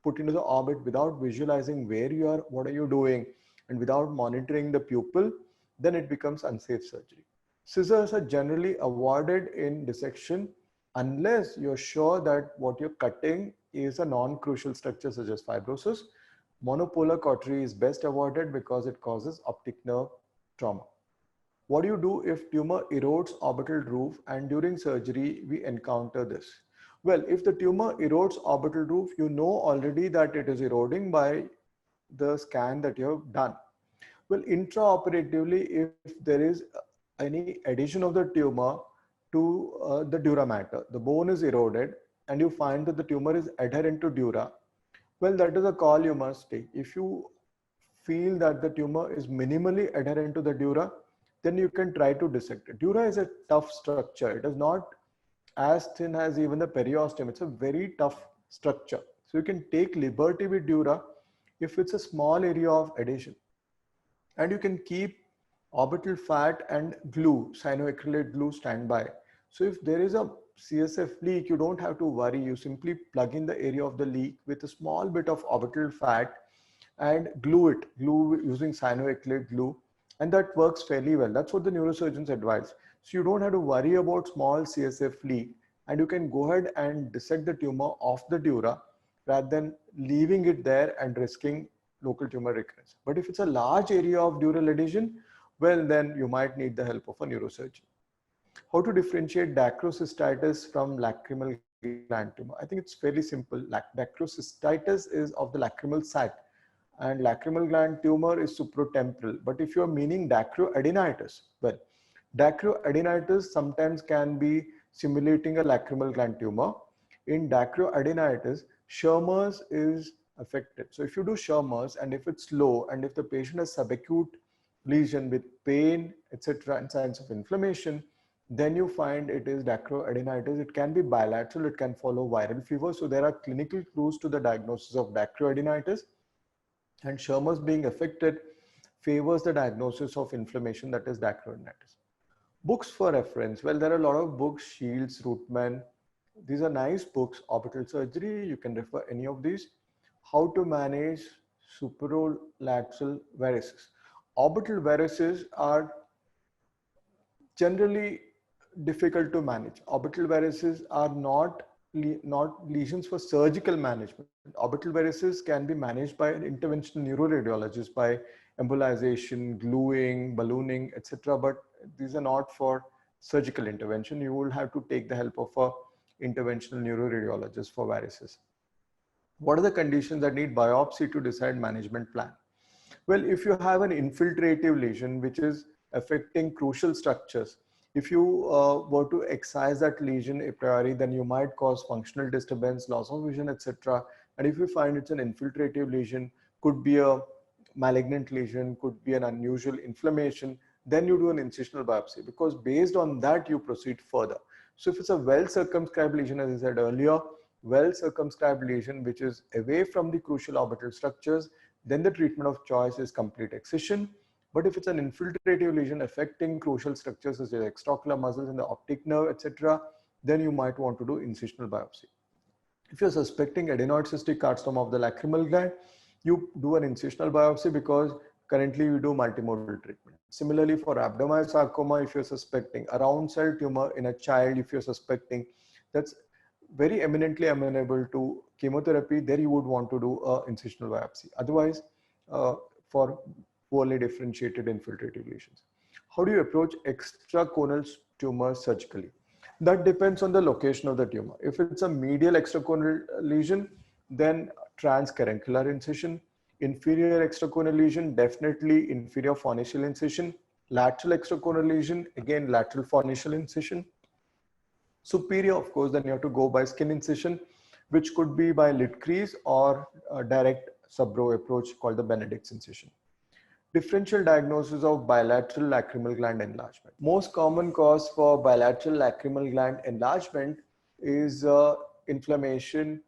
put into the orbit without visualizing where you are, what are you doing, and without monitoring the pupil, then it becomes unsafe surgery. Scissors are generally avoided in dissection unless you're sure that what you're cutting is a non-crucial structure such as fibrosis. Monopolar cautery is best avoided because it causes optic nerve trauma. What do you do if tumor erodes orbital roof and during surgery we encounter this? Well, if the tumor erodes orbital roof, you know already that it is eroding by the scan that you have done. Well, intraoperatively, if there is any addition of the tumor to the dura mater, the bone is eroded and you find that the tumor is adherent to dura, well, that is a call you must take. If you feel that the tumor is minimally adherent to the dura, then you can try to dissect it. Dura is a tough structure. It is not as thin as even the periosteum. It's a very tough structure. So you can take liberty with dura if it's a small area of adhesion. And you can keep orbital fat and glue, cyanoacrylate glue standby. So if there is a CSF leak, you don't have to worry. You simply plug in the area of the leak with a small bit of orbital fat and glue using cyanoacrylate glue. And that works fairly well. That's what the neurosurgeons advise. So you don't have to worry about small CSF leak, and you can go ahead and dissect the tumor off the dura rather than leaving it there and risking local tumor recurrence. But if it's a large area of dural adhesion, well, then you might need the help of a neurosurgeon. How to differentiate dacrocystitis from lacrimal gland tumor? I think it's fairly simple. Dacrocystitis is of the lacrimal sac, and lacrimal gland tumor is supratemporal. But if you're meaning dacroadenitis, well, dacroadenitis sometimes can be simulating a lacrimal gland tumor. In dacroadenitis, Schirmer's is affected. So if you do Schirmer's and if it's low and if the patient has subacute lesion with pain, etc., and signs of inflammation, then you find it is dacroadenitis. It can be bilateral, it can follow viral fever. So there are clinical clues to the diagnosis of dacroadenitis, and Schirmer's being affected favors the diagnosis of inflammation, that is dacroadenitis. Books for reference. Well, there are a lot of books, Shields, Rootman, These are nice books, Orbital Surgery, you can refer any of these. How to manage superolateral varices. Orbital varices are generally difficult to manage. Orbital varices are not lesions for surgical management. Orbital varices can be managed by an interventional neuroradiologist by embolization, gluing, ballooning, etc. But these are not for surgical intervention. You will have to take the help of a interventional neuroradiologist for varices. What are the conditions that need biopsy to decide management plan? Well, if you have an infiltrative lesion which is affecting crucial structures, if you were to excise that lesion a priori, then you might cause functional disturbance, loss of vision, etc. And if you find it's an infiltrative lesion, could be a malignant lesion, could be an unusual inflammation, then you do an incisional biopsy, because based on that you proceed further. So if it's a well circumscribed lesion, as I said earlier, well circumscribed lesion which is away from the crucial orbital structures, then the treatment of choice is complete excision. But if it's an infiltrative lesion affecting crucial structures such as extraocular muscles and the optic nerve, etc., then you might want to do incisional biopsy. If you're suspecting adenoid cystic carcinoma of the lacrimal gland, you do an incisional biopsy, because currently we do multimodal treatment. Similarly, for rhabdomyosarcoma, if you're suspecting a round cell tumor in a child, if you're suspecting that's very eminently amenable to chemotherapy, there you would want to do a incisional biopsy. Otherwise, for poorly differentiated infiltrative lesions. How do you approach extracorneal tumors surgically? That depends on the location of the tumor. If it's a medial extracorneal lesion, then transcaruncular incision. Inferior extracorneal lesion, definitely inferior pharyngeal incision. Lateral extracorneal lesion, again lateral pharyngeal incision. Superior, of course, then you have to go by skin incision, which could be by lid crease or a direct subbrow approach called the Benedict's incision. Differential diagnosis of bilateral lacrimal gland enlargement. Most common cause for bilateral lacrimal gland enlargement is inflammation,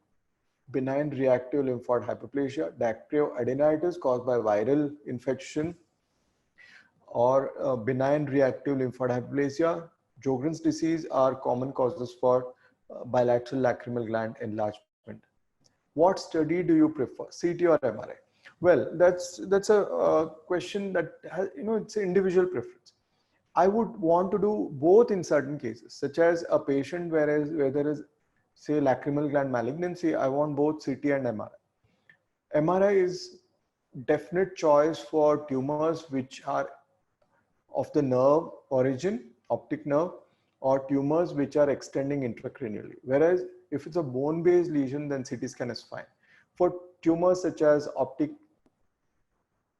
benign reactive lymphoid hyperplasia, dacryoadenitis caused by viral infection, or benign reactive lymphoid hyperplasia. Sjogren's disease are common causes for bilateral lacrimal gland enlargement. What study do you prefer, CT or MRI? Well, that's a question that has, it's an individual preference. I would want to do both in certain cases, such as a patient where there is, say, lacrimal gland malignancy. I want both CT and MRI. MRI is definite choice for tumors which are of the nerve origin, optic nerve, or tumors which are extending intracranially. Whereas if it's a bone-based lesion, then CT scan is fine. For tumors such as optic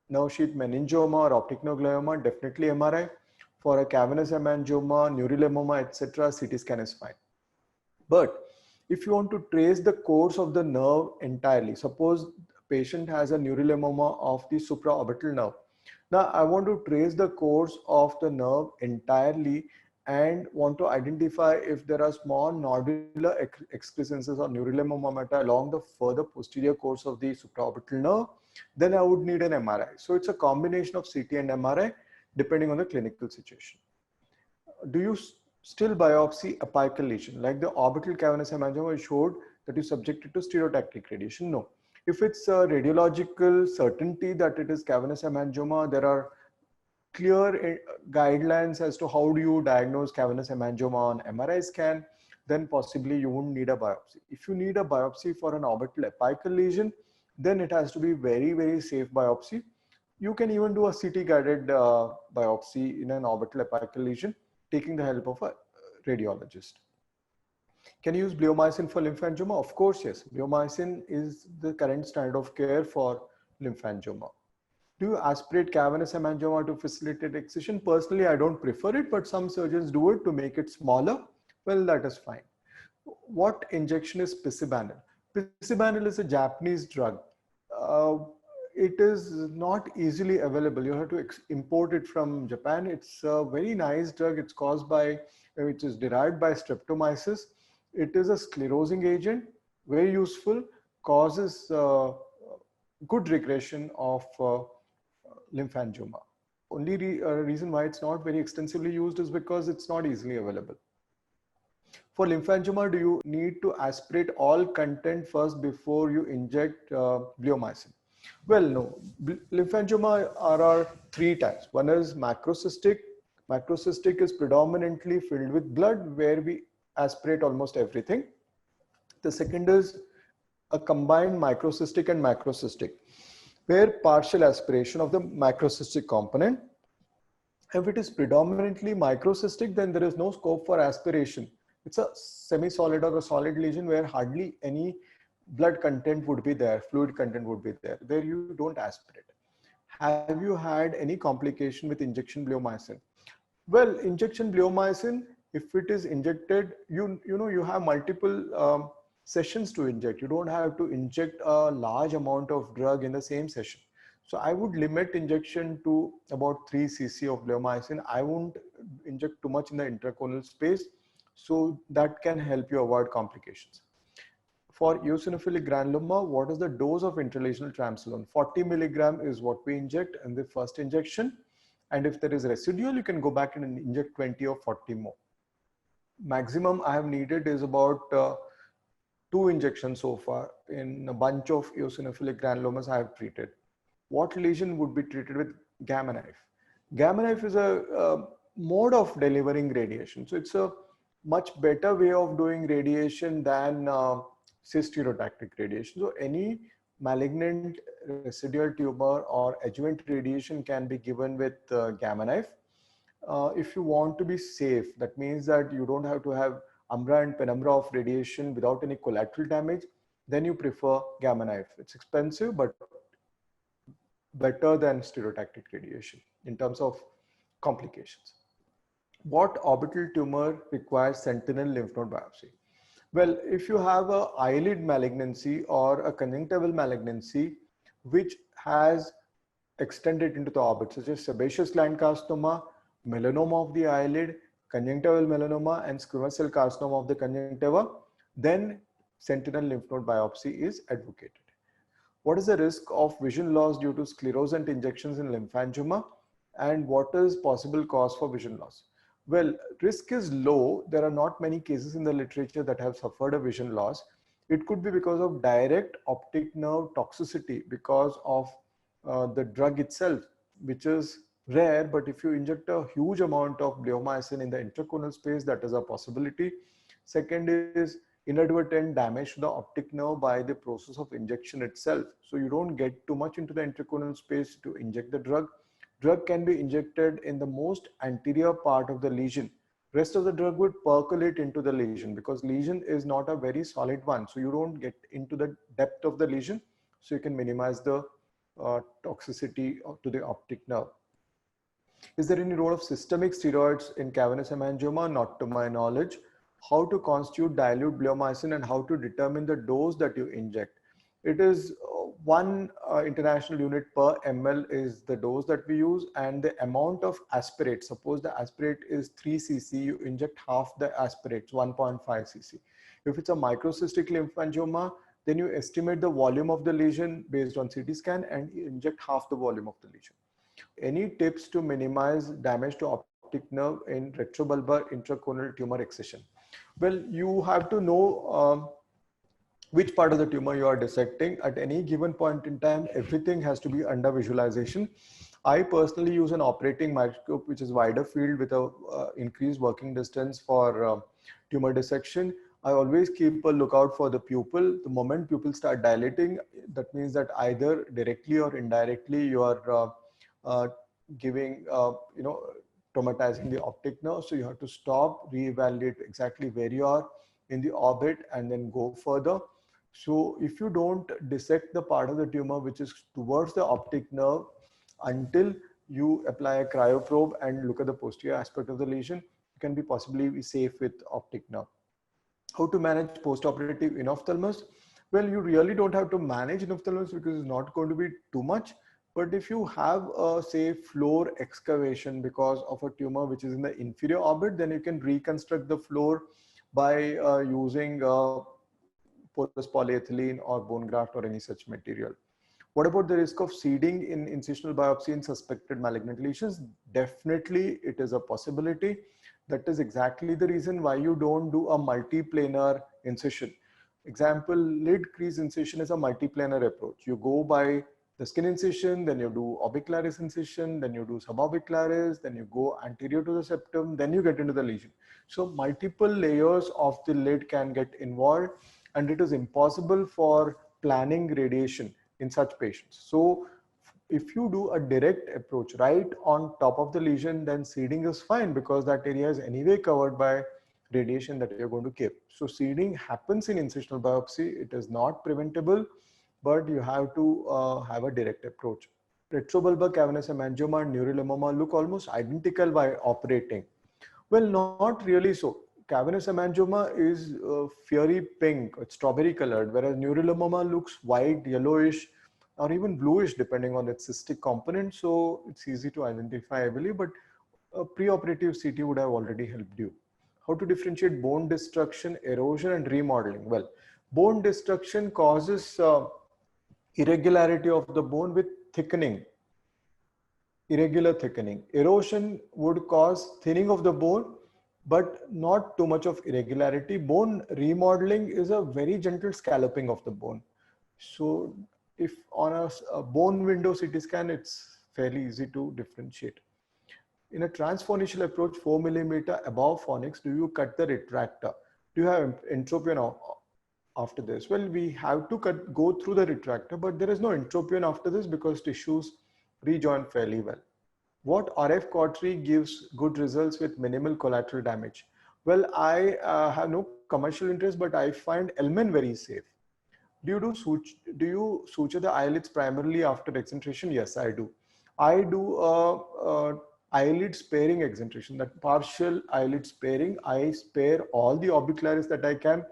nerve sheath meningioma or optic nerve glioma, definitely MRI. For a cavernous hemangioma, neurilemoma, etc., CT scan is fine. But if you want to trace the course of the nerve entirely, suppose the patient has a neurilemoma of the supraorbital nerve. Now I want to trace the course of the nerve entirely and want to identify if there are small nodular excrescences or neurilemomata along the further posterior course of the supraorbital nerve, then I would need an MRI. So it's a combination of CT and MRI depending on the clinical situation. Do you still biopsy apical lesion? Like the orbital cavernous hemangioma, I showed that is subjected to stereotactic radiation. No. If it's a radiological certainty that it is cavernous hemangioma, there are clear guidelines as to how do you diagnose cavernous hemangioma on MRI scan, then possibly you won't need a biopsy. If you need a biopsy for an orbital apical lesion, then it has to be very, very safe biopsy. You can even do a CT guided biopsy in an orbital apical lesion, taking the help of a radiologist. Can you use bleomycin for lymphangioma? Of course, yes. Bleomycin is the current standard of care for lymphangioma. Do you aspirate cavernous hemangioma to facilitate excision? Personally, I don't prefer it, but some surgeons do it to make it smaller. Well, that is fine. What injection is picibanil? Picibanil is a Japanese drug. It is not easily available. You have to import it from Japan. It's a very nice drug. It's caused by, which is derived by streptomyces. It is a sclerosing agent, very useful, causes good regression of lymphangioma. Only reason why it's not very extensively used is because it's not easily available. For lymphangioma, do you need to aspirate all content first before you inject bleomycin? Well, no. Lymphangioma are three types. One is macrocystic. Macrocystic is predominantly filled with blood where we aspirate almost everything. The second is a combined microcystic and macrocystic, where partial aspiration of the macrocystic component. If it is predominantly microcystic, then there is no scope for aspiration. It's a semi-solid or a solid lesion where hardly any blood content would be there, fluid content would be there. There you don't aspirate. Have you had any complication with injection bleomycin? Well, injection bleomycin, if it is injected, you have multiple sessions to inject. You don't have to inject a large amount of drug in the same session. So I would limit injection to about 3 cc of bleomycin. I won't inject too much in the intraconal space, so that can help you avoid complications. For eosinophilic granuloma, what is the dose of intralesional triamcinolone? 40 milligram is what we inject in the first injection. And if there is residual, you can go back and inject 20 or 40 more. Maximum I have needed is about 2 injections so far in a bunch of eosinophilic granulomas I have treated. What lesion would be treated with gamma knife? Gamma knife is a mode of delivering radiation. So it's a much better way of doing radiation than cis-stereotactic radiation. So any malignant residual tumor or adjuvant radiation can be given with gamma knife. If you want to be safe, that means that you don't have to have umbra and penumbra of radiation without any collateral damage, then you prefer gamma knife. It's expensive, but better than stereotactic radiation in terms of complications. What orbital tumor requires sentinel lymph node biopsy? Well, if you have an eyelid malignancy or a conjunctival malignancy, which has extended into the orbit, such as sebaceous gland carcinoma, melanoma of the eyelid, conjunctival melanoma, and squamous cell carcinoma of the conjunctiva, then sentinel lymph node biopsy is advocated. What is the risk of vision loss due to sclerosant injections in lymphangioma? And what is possible cause for vision loss? Well, risk is low. There are not many cases in the literature that have suffered a vision loss. It could be because of direct optic nerve toxicity because of the drug itself, which is rare, but if you inject a huge amount of bleomycin in the intraconal space, that is a possibility. Second is inadvertent damage to the optic nerve by the process of injection itself. So you don't get too much into the intraconal space to inject the drug. Drug can be injected in the most anterior part of the lesion. Rest of the drug would percolate into the lesion because lesion is not a very solid one. So you don't get into the depth of the lesion. So you can minimize the toxicity to the optic nerve. Is there any role of systemic steroids in cavernous hemangioma? Not to my knowledge. How to constitute dilute bleomycin and how to determine the dose that you inject? It is 1 international unit per ml is the dose that we use, and the amount of aspirate. Suppose the aspirate is 3 cc, you inject half the aspirates, 1.5 cc. If it's a microcystic lymphangioma, then you estimate the volume of the lesion based on CT scan and inject half the volume of the lesion. Any tips to minimize damage to optic nerve in retrobulbar intraconal tumor excision? Well, you have to know which part of the tumor you are dissecting. At any given point in time, everything has to be under visualization. I personally use an operating microscope, which is wider field with a increased working distance for tumor dissection. I always keep a lookout for the pupil. The moment pupils start dilating, that means that either directly or indirectly you are giving, traumatizing the optic nerve. So you have to stop, reevaluate exactly where you are in the orbit and then go further. So if you don't dissect the part of the tumor which is towards the optic nerve until you apply a cryoprobe and look at the posterior aspect of the lesion, you can be possibly be safe with optic nerve. How to manage postoperative enophthalmos? Well, you really don't have to manage enophthalmos because it's not going to be too much. But if you have a, say, floor excavation because of a tumor which is in the inferior orbit, then you can reconstruct the floor by using porous polyethylene or bone graft or any such material. What about the risk of seeding in incisional biopsy in suspected malignant lesions? Definitely, it is a possibility. That is exactly the reason why you don't do a multiplanar incision. Example, lid crease incision is a multiplanar approach. You go by the skin incision, then you do orbicularis incision, then you do suborbicularis, then you go anterior to the septum, then you get into the lesion. So multiple layers of the lid can get involved, and it is impossible for planning radiation in such patients. So if you do a direct approach right on top of the lesion, then seeding is fine because that area is anyway covered by radiation that you're going to keep. So seeding happens in incisional biopsy. It is not preventable, but you have to have a direct approach. Retrobulbar cavernous hemangioma and neurilemoma look almost identical by operating. Well, not really so. Cavernous hemangioma is fiery pink, it's strawberry colored, whereas neurilemoma looks white, yellowish, or even bluish depending on its cystic component. So it's easy to identify, I believe, but a preoperative CT would have already helped you. How to differentiate bone destruction, erosion, and remodeling? Well, bone destruction causes irregularity of the bone with thickening, irregular thickening. Erosion would cause thinning of the bone, but not too much of irregularity. Bone remodeling is a very gentle scalloping of the bone. So if on a bone window CT scan, it's fairly easy to differentiate. In a transformational approach, 4 millimeter above fornix, do you cut the retractor? Do you have entropion after this? Well, we have to go through the retractor, but there is no entropion after this because tissues rejoin fairly well. What RF cautery gives good results with minimal collateral damage? Well, I have no commercial interest, but I find Elmen very safe. Do you suture the eyelids primarily after exentration? Yes, I do. I do eyelid sparing exentration, that partial eyelid sparing. I spare all the orbicularis that I can.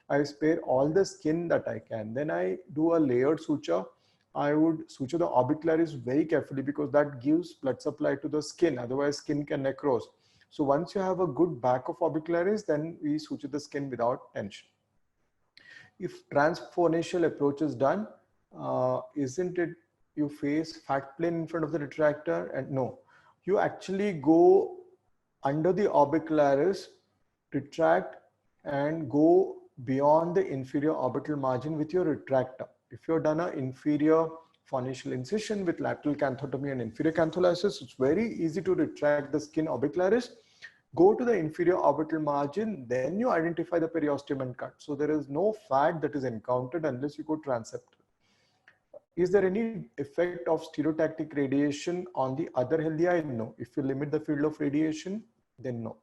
I spare all the skin that I can. Then I do a layered suture. I would suture the orbicularis very carefully because that gives blood supply to the skin. Otherwise, skin can necrose. So once you have a good back of orbicularis, then we suture the skin without tension. If transformational approach is done, isn't it you face fat plane in front of the retractor? And no, you actually go under the orbicularis, retract, and go beyond the inferior orbital margin with your retractor. If you've done an inferior fornical incision with lateral canthotomy and inferior cantholysis, it's very easy to retract the skin orbicularis. Go to the inferior orbital margin, then you identify the periosteum and cut. So there is no fat that is encountered unless you go transeptal. Is there any effect of stereotactic radiation on the other healthy eye? No. If you limit the field of radiation, then no.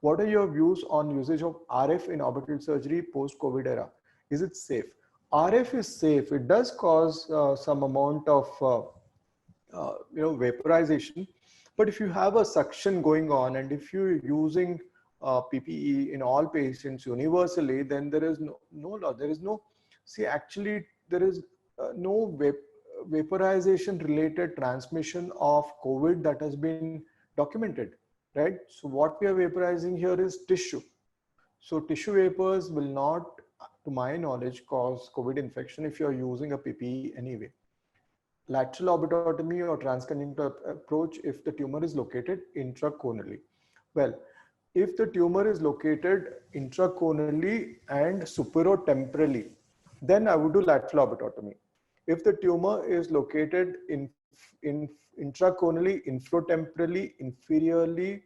What are your views on usage of RF in orbital surgery post-COVID era? Is it safe? RF is safe. It does cause some amount of vaporization. But if you have a suction going on and if you're using PPE in all patients universally, then there is no vaporization related transmission of COVID that has been documented, right? So what we are vaporizing here is tissue. So tissue vapors will not, to my knowledge, cause COVID infection if you're using a PPE anyway. Lateral orbitotomy or transconjunctival approach if the tumor is located intraconally. Well, if the tumor is located intraconally and superotemporally, then I would do lateral orbitotomy. If the tumor is located in intraconally, infrotemporally, inferiorly,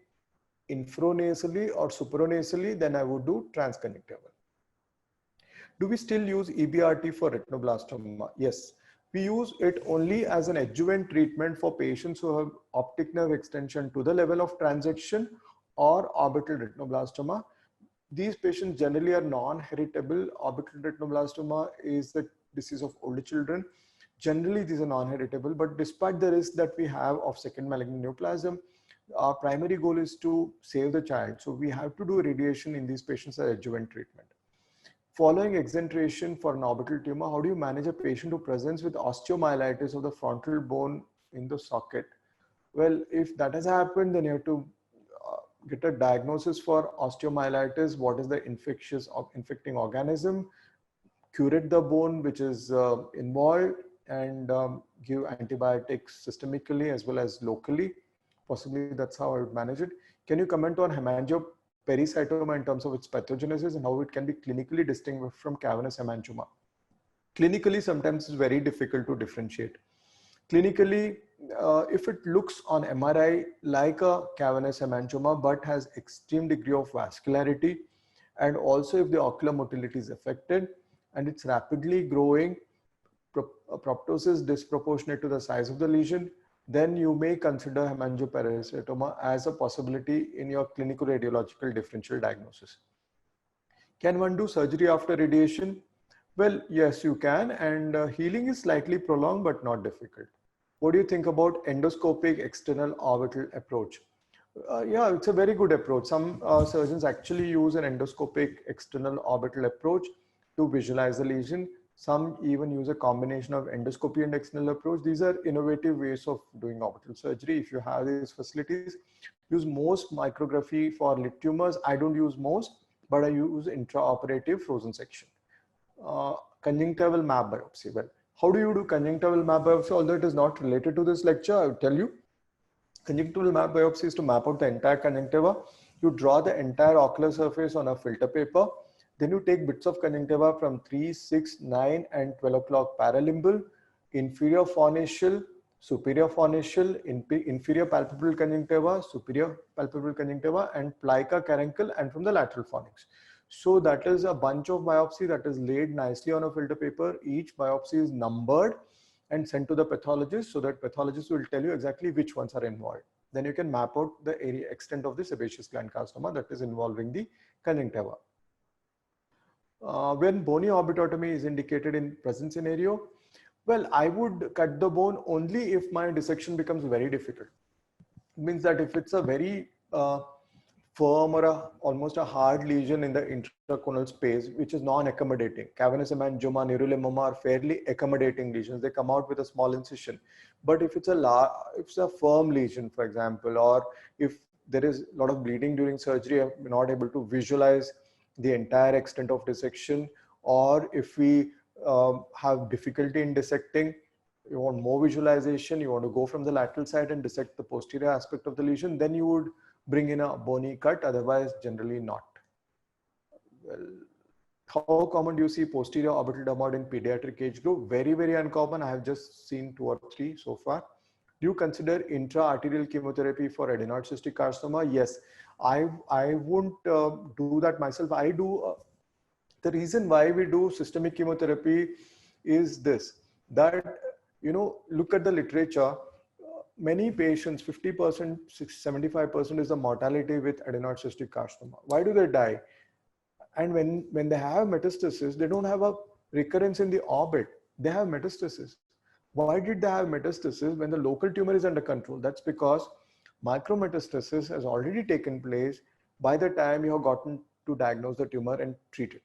infranasally, or supranasally, then I would do transconjunctival. Do we still use EBRT for retinoblastoma? Yes. We use it only as an adjuvant treatment for patients who have optic nerve extension to the level of transection or orbital retinoblastoma. These patients generally are non-heritable. Orbital retinoblastoma is the disease of older children. Generally, these are non-heritable, but despite the risk that we have of second malignant neoplasm, our primary goal is to save the child. So we have to do radiation in these patients as adjuvant treatment. Following exentration for an orbital tumor, how do you manage a patient who presents with osteomyelitis of the frontal bone in the socket? Well, if that has happened, then you have to get a diagnosis for osteomyelitis. What is the infecting organism? Curate the bone which is involved and give antibiotics systemically as well as locally. Possibly that's how I would manage it. Can you comment on hemangiopericytoma in terms of its pathogenesis and how it can be clinically distinguished from cavernous hemangioma? Clinically, sometimes it's very difficult to differentiate. Clinically, if it looks on MRI like a cavernous hemangioma but has extreme degree of vascularity, and also if the ocular motility is affected and it's rapidly growing, proptosis disproportionate to the size of the lesion, then you may consider hemangiopericytoma as a possibility in your clinical radiological differential diagnosis. Can one do surgery after radiation? Well, yes, you can, and healing is slightly prolonged but not difficult. What do you think about endoscopic external orbital approach? Yeah, it's a very good approach. Some surgeons actually use an endoscopic external orbital approach to visualize the lesion. Some even use a combination of endoscopy and external approach. These are innovative ways of doing orbital surgery. If you have these facilities, use most micrography for lid tumors. I don't use most, but I use intraoperative frozen section. Conjunctival map biopsy. Well, how do you do conjunctival map biopsy? Although it is not related to this lecture, I will tell you. Conjunctival map biopsy is to map out the entire conjunctiva. You draw the entire ocular surface on a filter paper. Then you take bits of conjunctiva from 3, 6, 9, and 12 o'clock paralimbal, inferior fornical, superior fornical, inferior palpebral conjunctiva, superior palpebral conjunctiva, and plica caruncle, and from the lateral fornix. So that is a bunch of biopsy that is laid nicely on a filter paper. Each biopsy is numbered and sent to the pathologist, so that pathologist will tell you exactly which ones are involved. Then you can map out the area extent of the sebaceous gland carcinoma that is involving the conjunctiva. When bony orbitotomy is indicated in present scenario, well, I would cut the bone only if my dissection becomes very difficult. It means that if it's a very firm or almost a hard lesion in the intraconal space, which is non-accommodating. Cavernous hemangioma, neurilemoma are fairly accommodating lesions. They come out with a small incision. But if it's a firm lesion, for example, or if there is a lot of bleeding during surgery, I'm not able to visualize the entire extent of dissection, or if we have difficulty in dissecting, you want more visualization, you want to go from the lateral side and dissect the posterior aspect of the lesion, then you would bring in a bony cut, otherwise generally not. Well, how common do you see posterior orbital dermoid in pediatric age group? Very, very uncommon. I have just seen 2 or 3 so far. Do you consider intra-arterial chemotherapy for adenoid cystic carcinoma? Yes, I wouldn't do that myself. I do. The reason why we do systemic chemotherapy is this, that, you know, look at the literature. Many patients, 50%, 75% is the mortality with adenoid cystic carcinoma. Why do they die? And when they have metastasis, they don't have a recurrence in the orbit. They have metastasis. Why did they have metastasis when the local tumor is under control? That's because micrometastasis has already taken place by the time you have gotten to diagnose the tumor and treat it.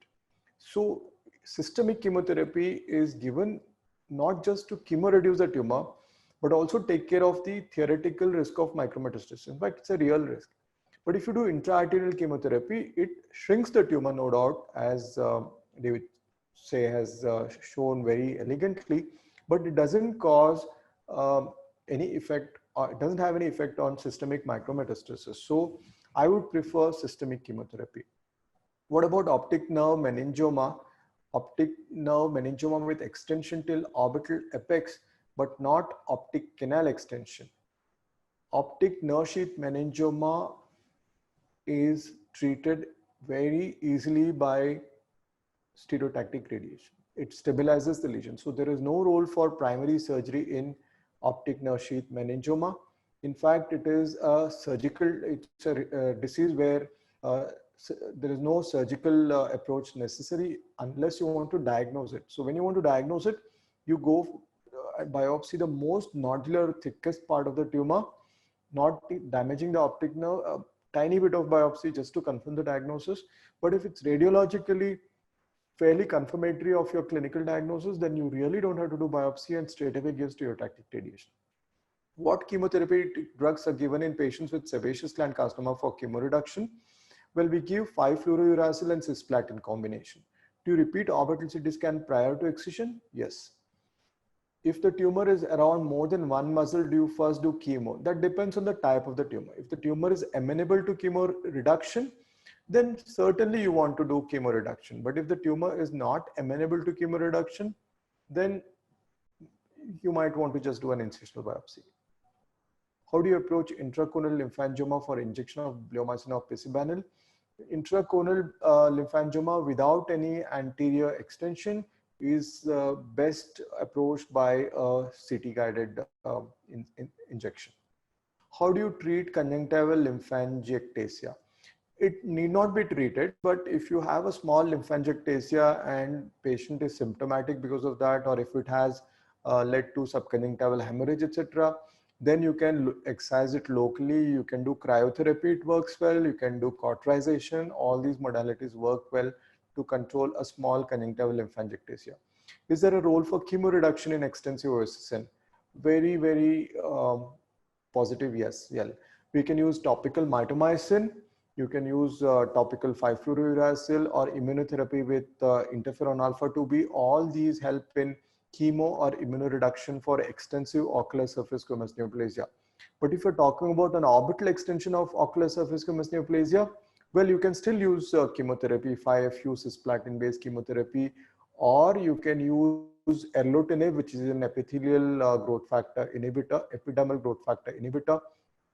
So systemic chemotherapy is given not just to chemoreduce the tumor, but also take care of the theoretical risk of micrometastasis. In fact, it's a real risk. But if you do intra-arterial chemotherapy, it shrinks the tumor, no doubt, as David Say has shown very elegantly, but it doesn't cause any effect, or it doesn't have any effect on systemic micrometastasis. So I would prefer systemic chemotherapy. What about optic nerve meningioma? Optic nerve meningioma with extension till orbital apex, but not optic canal extension. Optic nerve sheath meningioma is treated very easily by stereotactic radiation. It stabilizes the lesion. So there is no role for primary surgery in optic nerve sheath meningioma. In fact, it is a surgical, it's a disease where there is no surgical approach necessary unless you want to diagnose it. So when you want to diagnose it, you go biopsy the most nodular, thickest part of the tumor, not damaging the optic nerve, a tiny bit of biopsy just to confirm the diagnosis. But if it's radiologically fairly confirmatory of your clinical diagnosis, then you really don't have to do biopsy and straight away give stereotactic radiation. What chemotherapy drugs are given in patients with sebaceous gland carcinoma for chemoreduction? Well, we give 5-fluorouracil and cisplatin combination. Do you repeat orbital CT scan prior to excision? Yes. If the tumor is around more than one muscle, do you first do chemo? That depends on the type of the tumor. If the tumor is amenable to chemo reduction, then certainly you want to do chemo reduction. But if the tumor is not amenable to chemo reduction, then you might want to just do an incisional biopsy. How do you approach intraconal lymphangioma for injection of bleomycin or picibanil? Intraconal lymphangioma without any anterior extension is best approached by a CT guided injection. How do you treat conjunctival lymphangiectasia? It need not be treated, but if you have a small lymphangiectasia and patient is symptomatic because of that, or if it has led to subconjunctival hemorrhage, etc., then you can excise it locally. You can do cryotherapy, it works well. You can do cauterization. All these modalities work well to control a small conjunctival lymphangiectasia. Is there a role for chemoreduction in extensive OSSN? Very, very positive, yes. Yeah. We can use topical mitomycin. You can use topical 5-fluorouracil or immunotherapy with interferon alpha 2b. All these help in chemo or immunoreduction for extensive ocular surface squamous neoplasia. But if you're talking about an orbital extension of ocular surface squamous neoplasia, well, you can still use chemotherapy, 5-FU cisplatin-based chemotherapy, or you can use erlotinib, which is an epithelial growth factor inhibitor, epidermal growth factor inhibitor,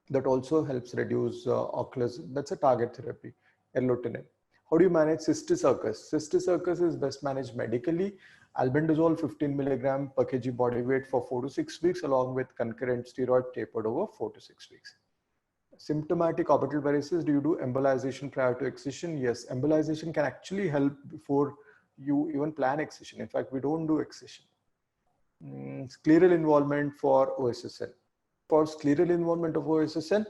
that also helps reduce ocular. That's a target therapy, erlotinib. How do you manage cysticercus? Cysticercus is best managed medically. Albendazole 15 milligram per kg body weight for 4 to 6 weeks, along with concurrent steroid tapered over 4 to 6 weeks. Symptomatic orbital varices, do you do embolization prior to excision? Yes, embolization can actually help before you even plan excision. In fact, we don't do excision. Scleral involvement for OSSN. For scleral involvement of OSSN,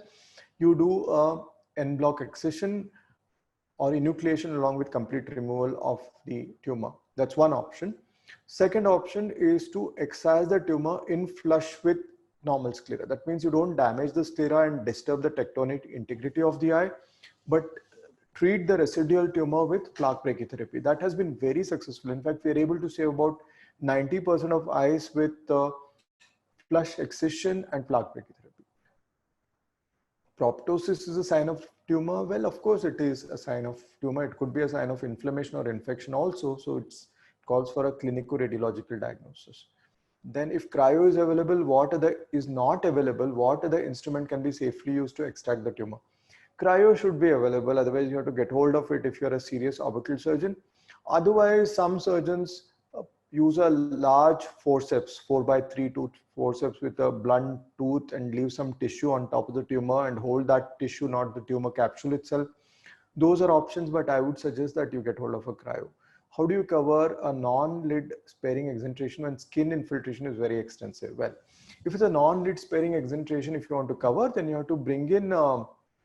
you do en bloc excision or enucleation along with complete removal of the tumor. That's one option. Second option is to excise the tumor in flush with normal sclera. That means you don't damage the sclera and disturb the tectonic integrity of the eye, but treat the residual tumor with plaque brachytherapy. That has been very successful. In fact, we are able to save about 90% of eyes with flush excision and plaque brachytherapy. Proptosis is a sign of tumor. Well, of course, it is a sign of tumor. It could be a sign of inflammation or infection also. So it calls for a clinico-radiological diagnosis. Then if cryo is available, is not available, what other instrument can be safely used to extract the tumor? Cryo should be available. Otherwise, you have to get hold of it if you're a serious orbital surgeon. Otherwise, some surgeons use a large forceps, 4x3 tooth forceps with a blunt tooth, and leave some tissue on top of the tumor and hold that tissue, not the tumor capsule itself. Those are options, but I would suggest that you get hold of a cryo. How do you cover a non-lid sparing exentration when skin infiltration is very extensive? Well, if it's a non-lid sparing exentration, if you want to cover, then you have to bring in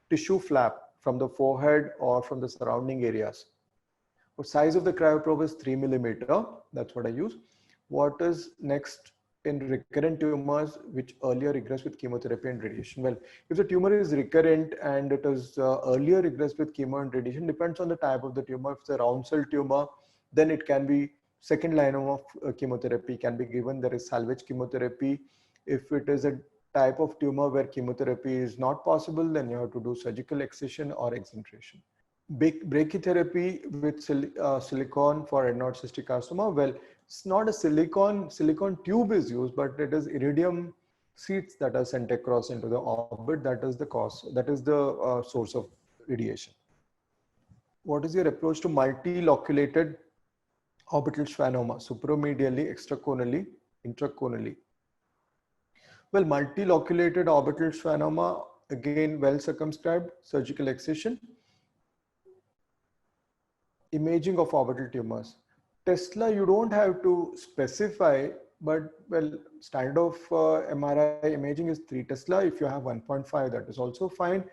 tissue flap from the forehead or from the surrounding areas. The size of the cryoprobe is 3 millimeter. That's what I use. What is next in recurrent tumors which earlier regressed with chemotherapy and radiation? Well, if the tumor is recurrent and it is earlier regressed with chemo and radiation, depends on the type of the tumor. If it's a round cell tumor, then it can be second line of chemotherapy can be given. There is salvage chemotherapy. If it is a type of tumor where chemotherapy is not possible, then you have to do surgical excision or exentration. Brachytherapy with silicone for adenoid cystic carcinoma. Well, it's not a silicone tube is used, but it is iridium seeds that are sent across into the orbit. That is the cause. That is the source of radiation. What is your approach to multiloculated orbital schwannoma, supromedially, extraconally, intraconally? Well, multiloculated orbital schwannoma, again, well circumscribed, surgical excision. Imaging of orbital tumors. Tesla, you don't have to specify, but well, standard of MRI imaging is 3 Tesla. If you have 1.5, that is also fine.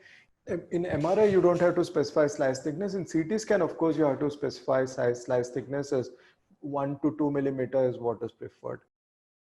In MRI, you don't have to specify slice thickness. In CT scan, of course, you have to specify slice thickness as 1 to 2 millimeters, what is preferred.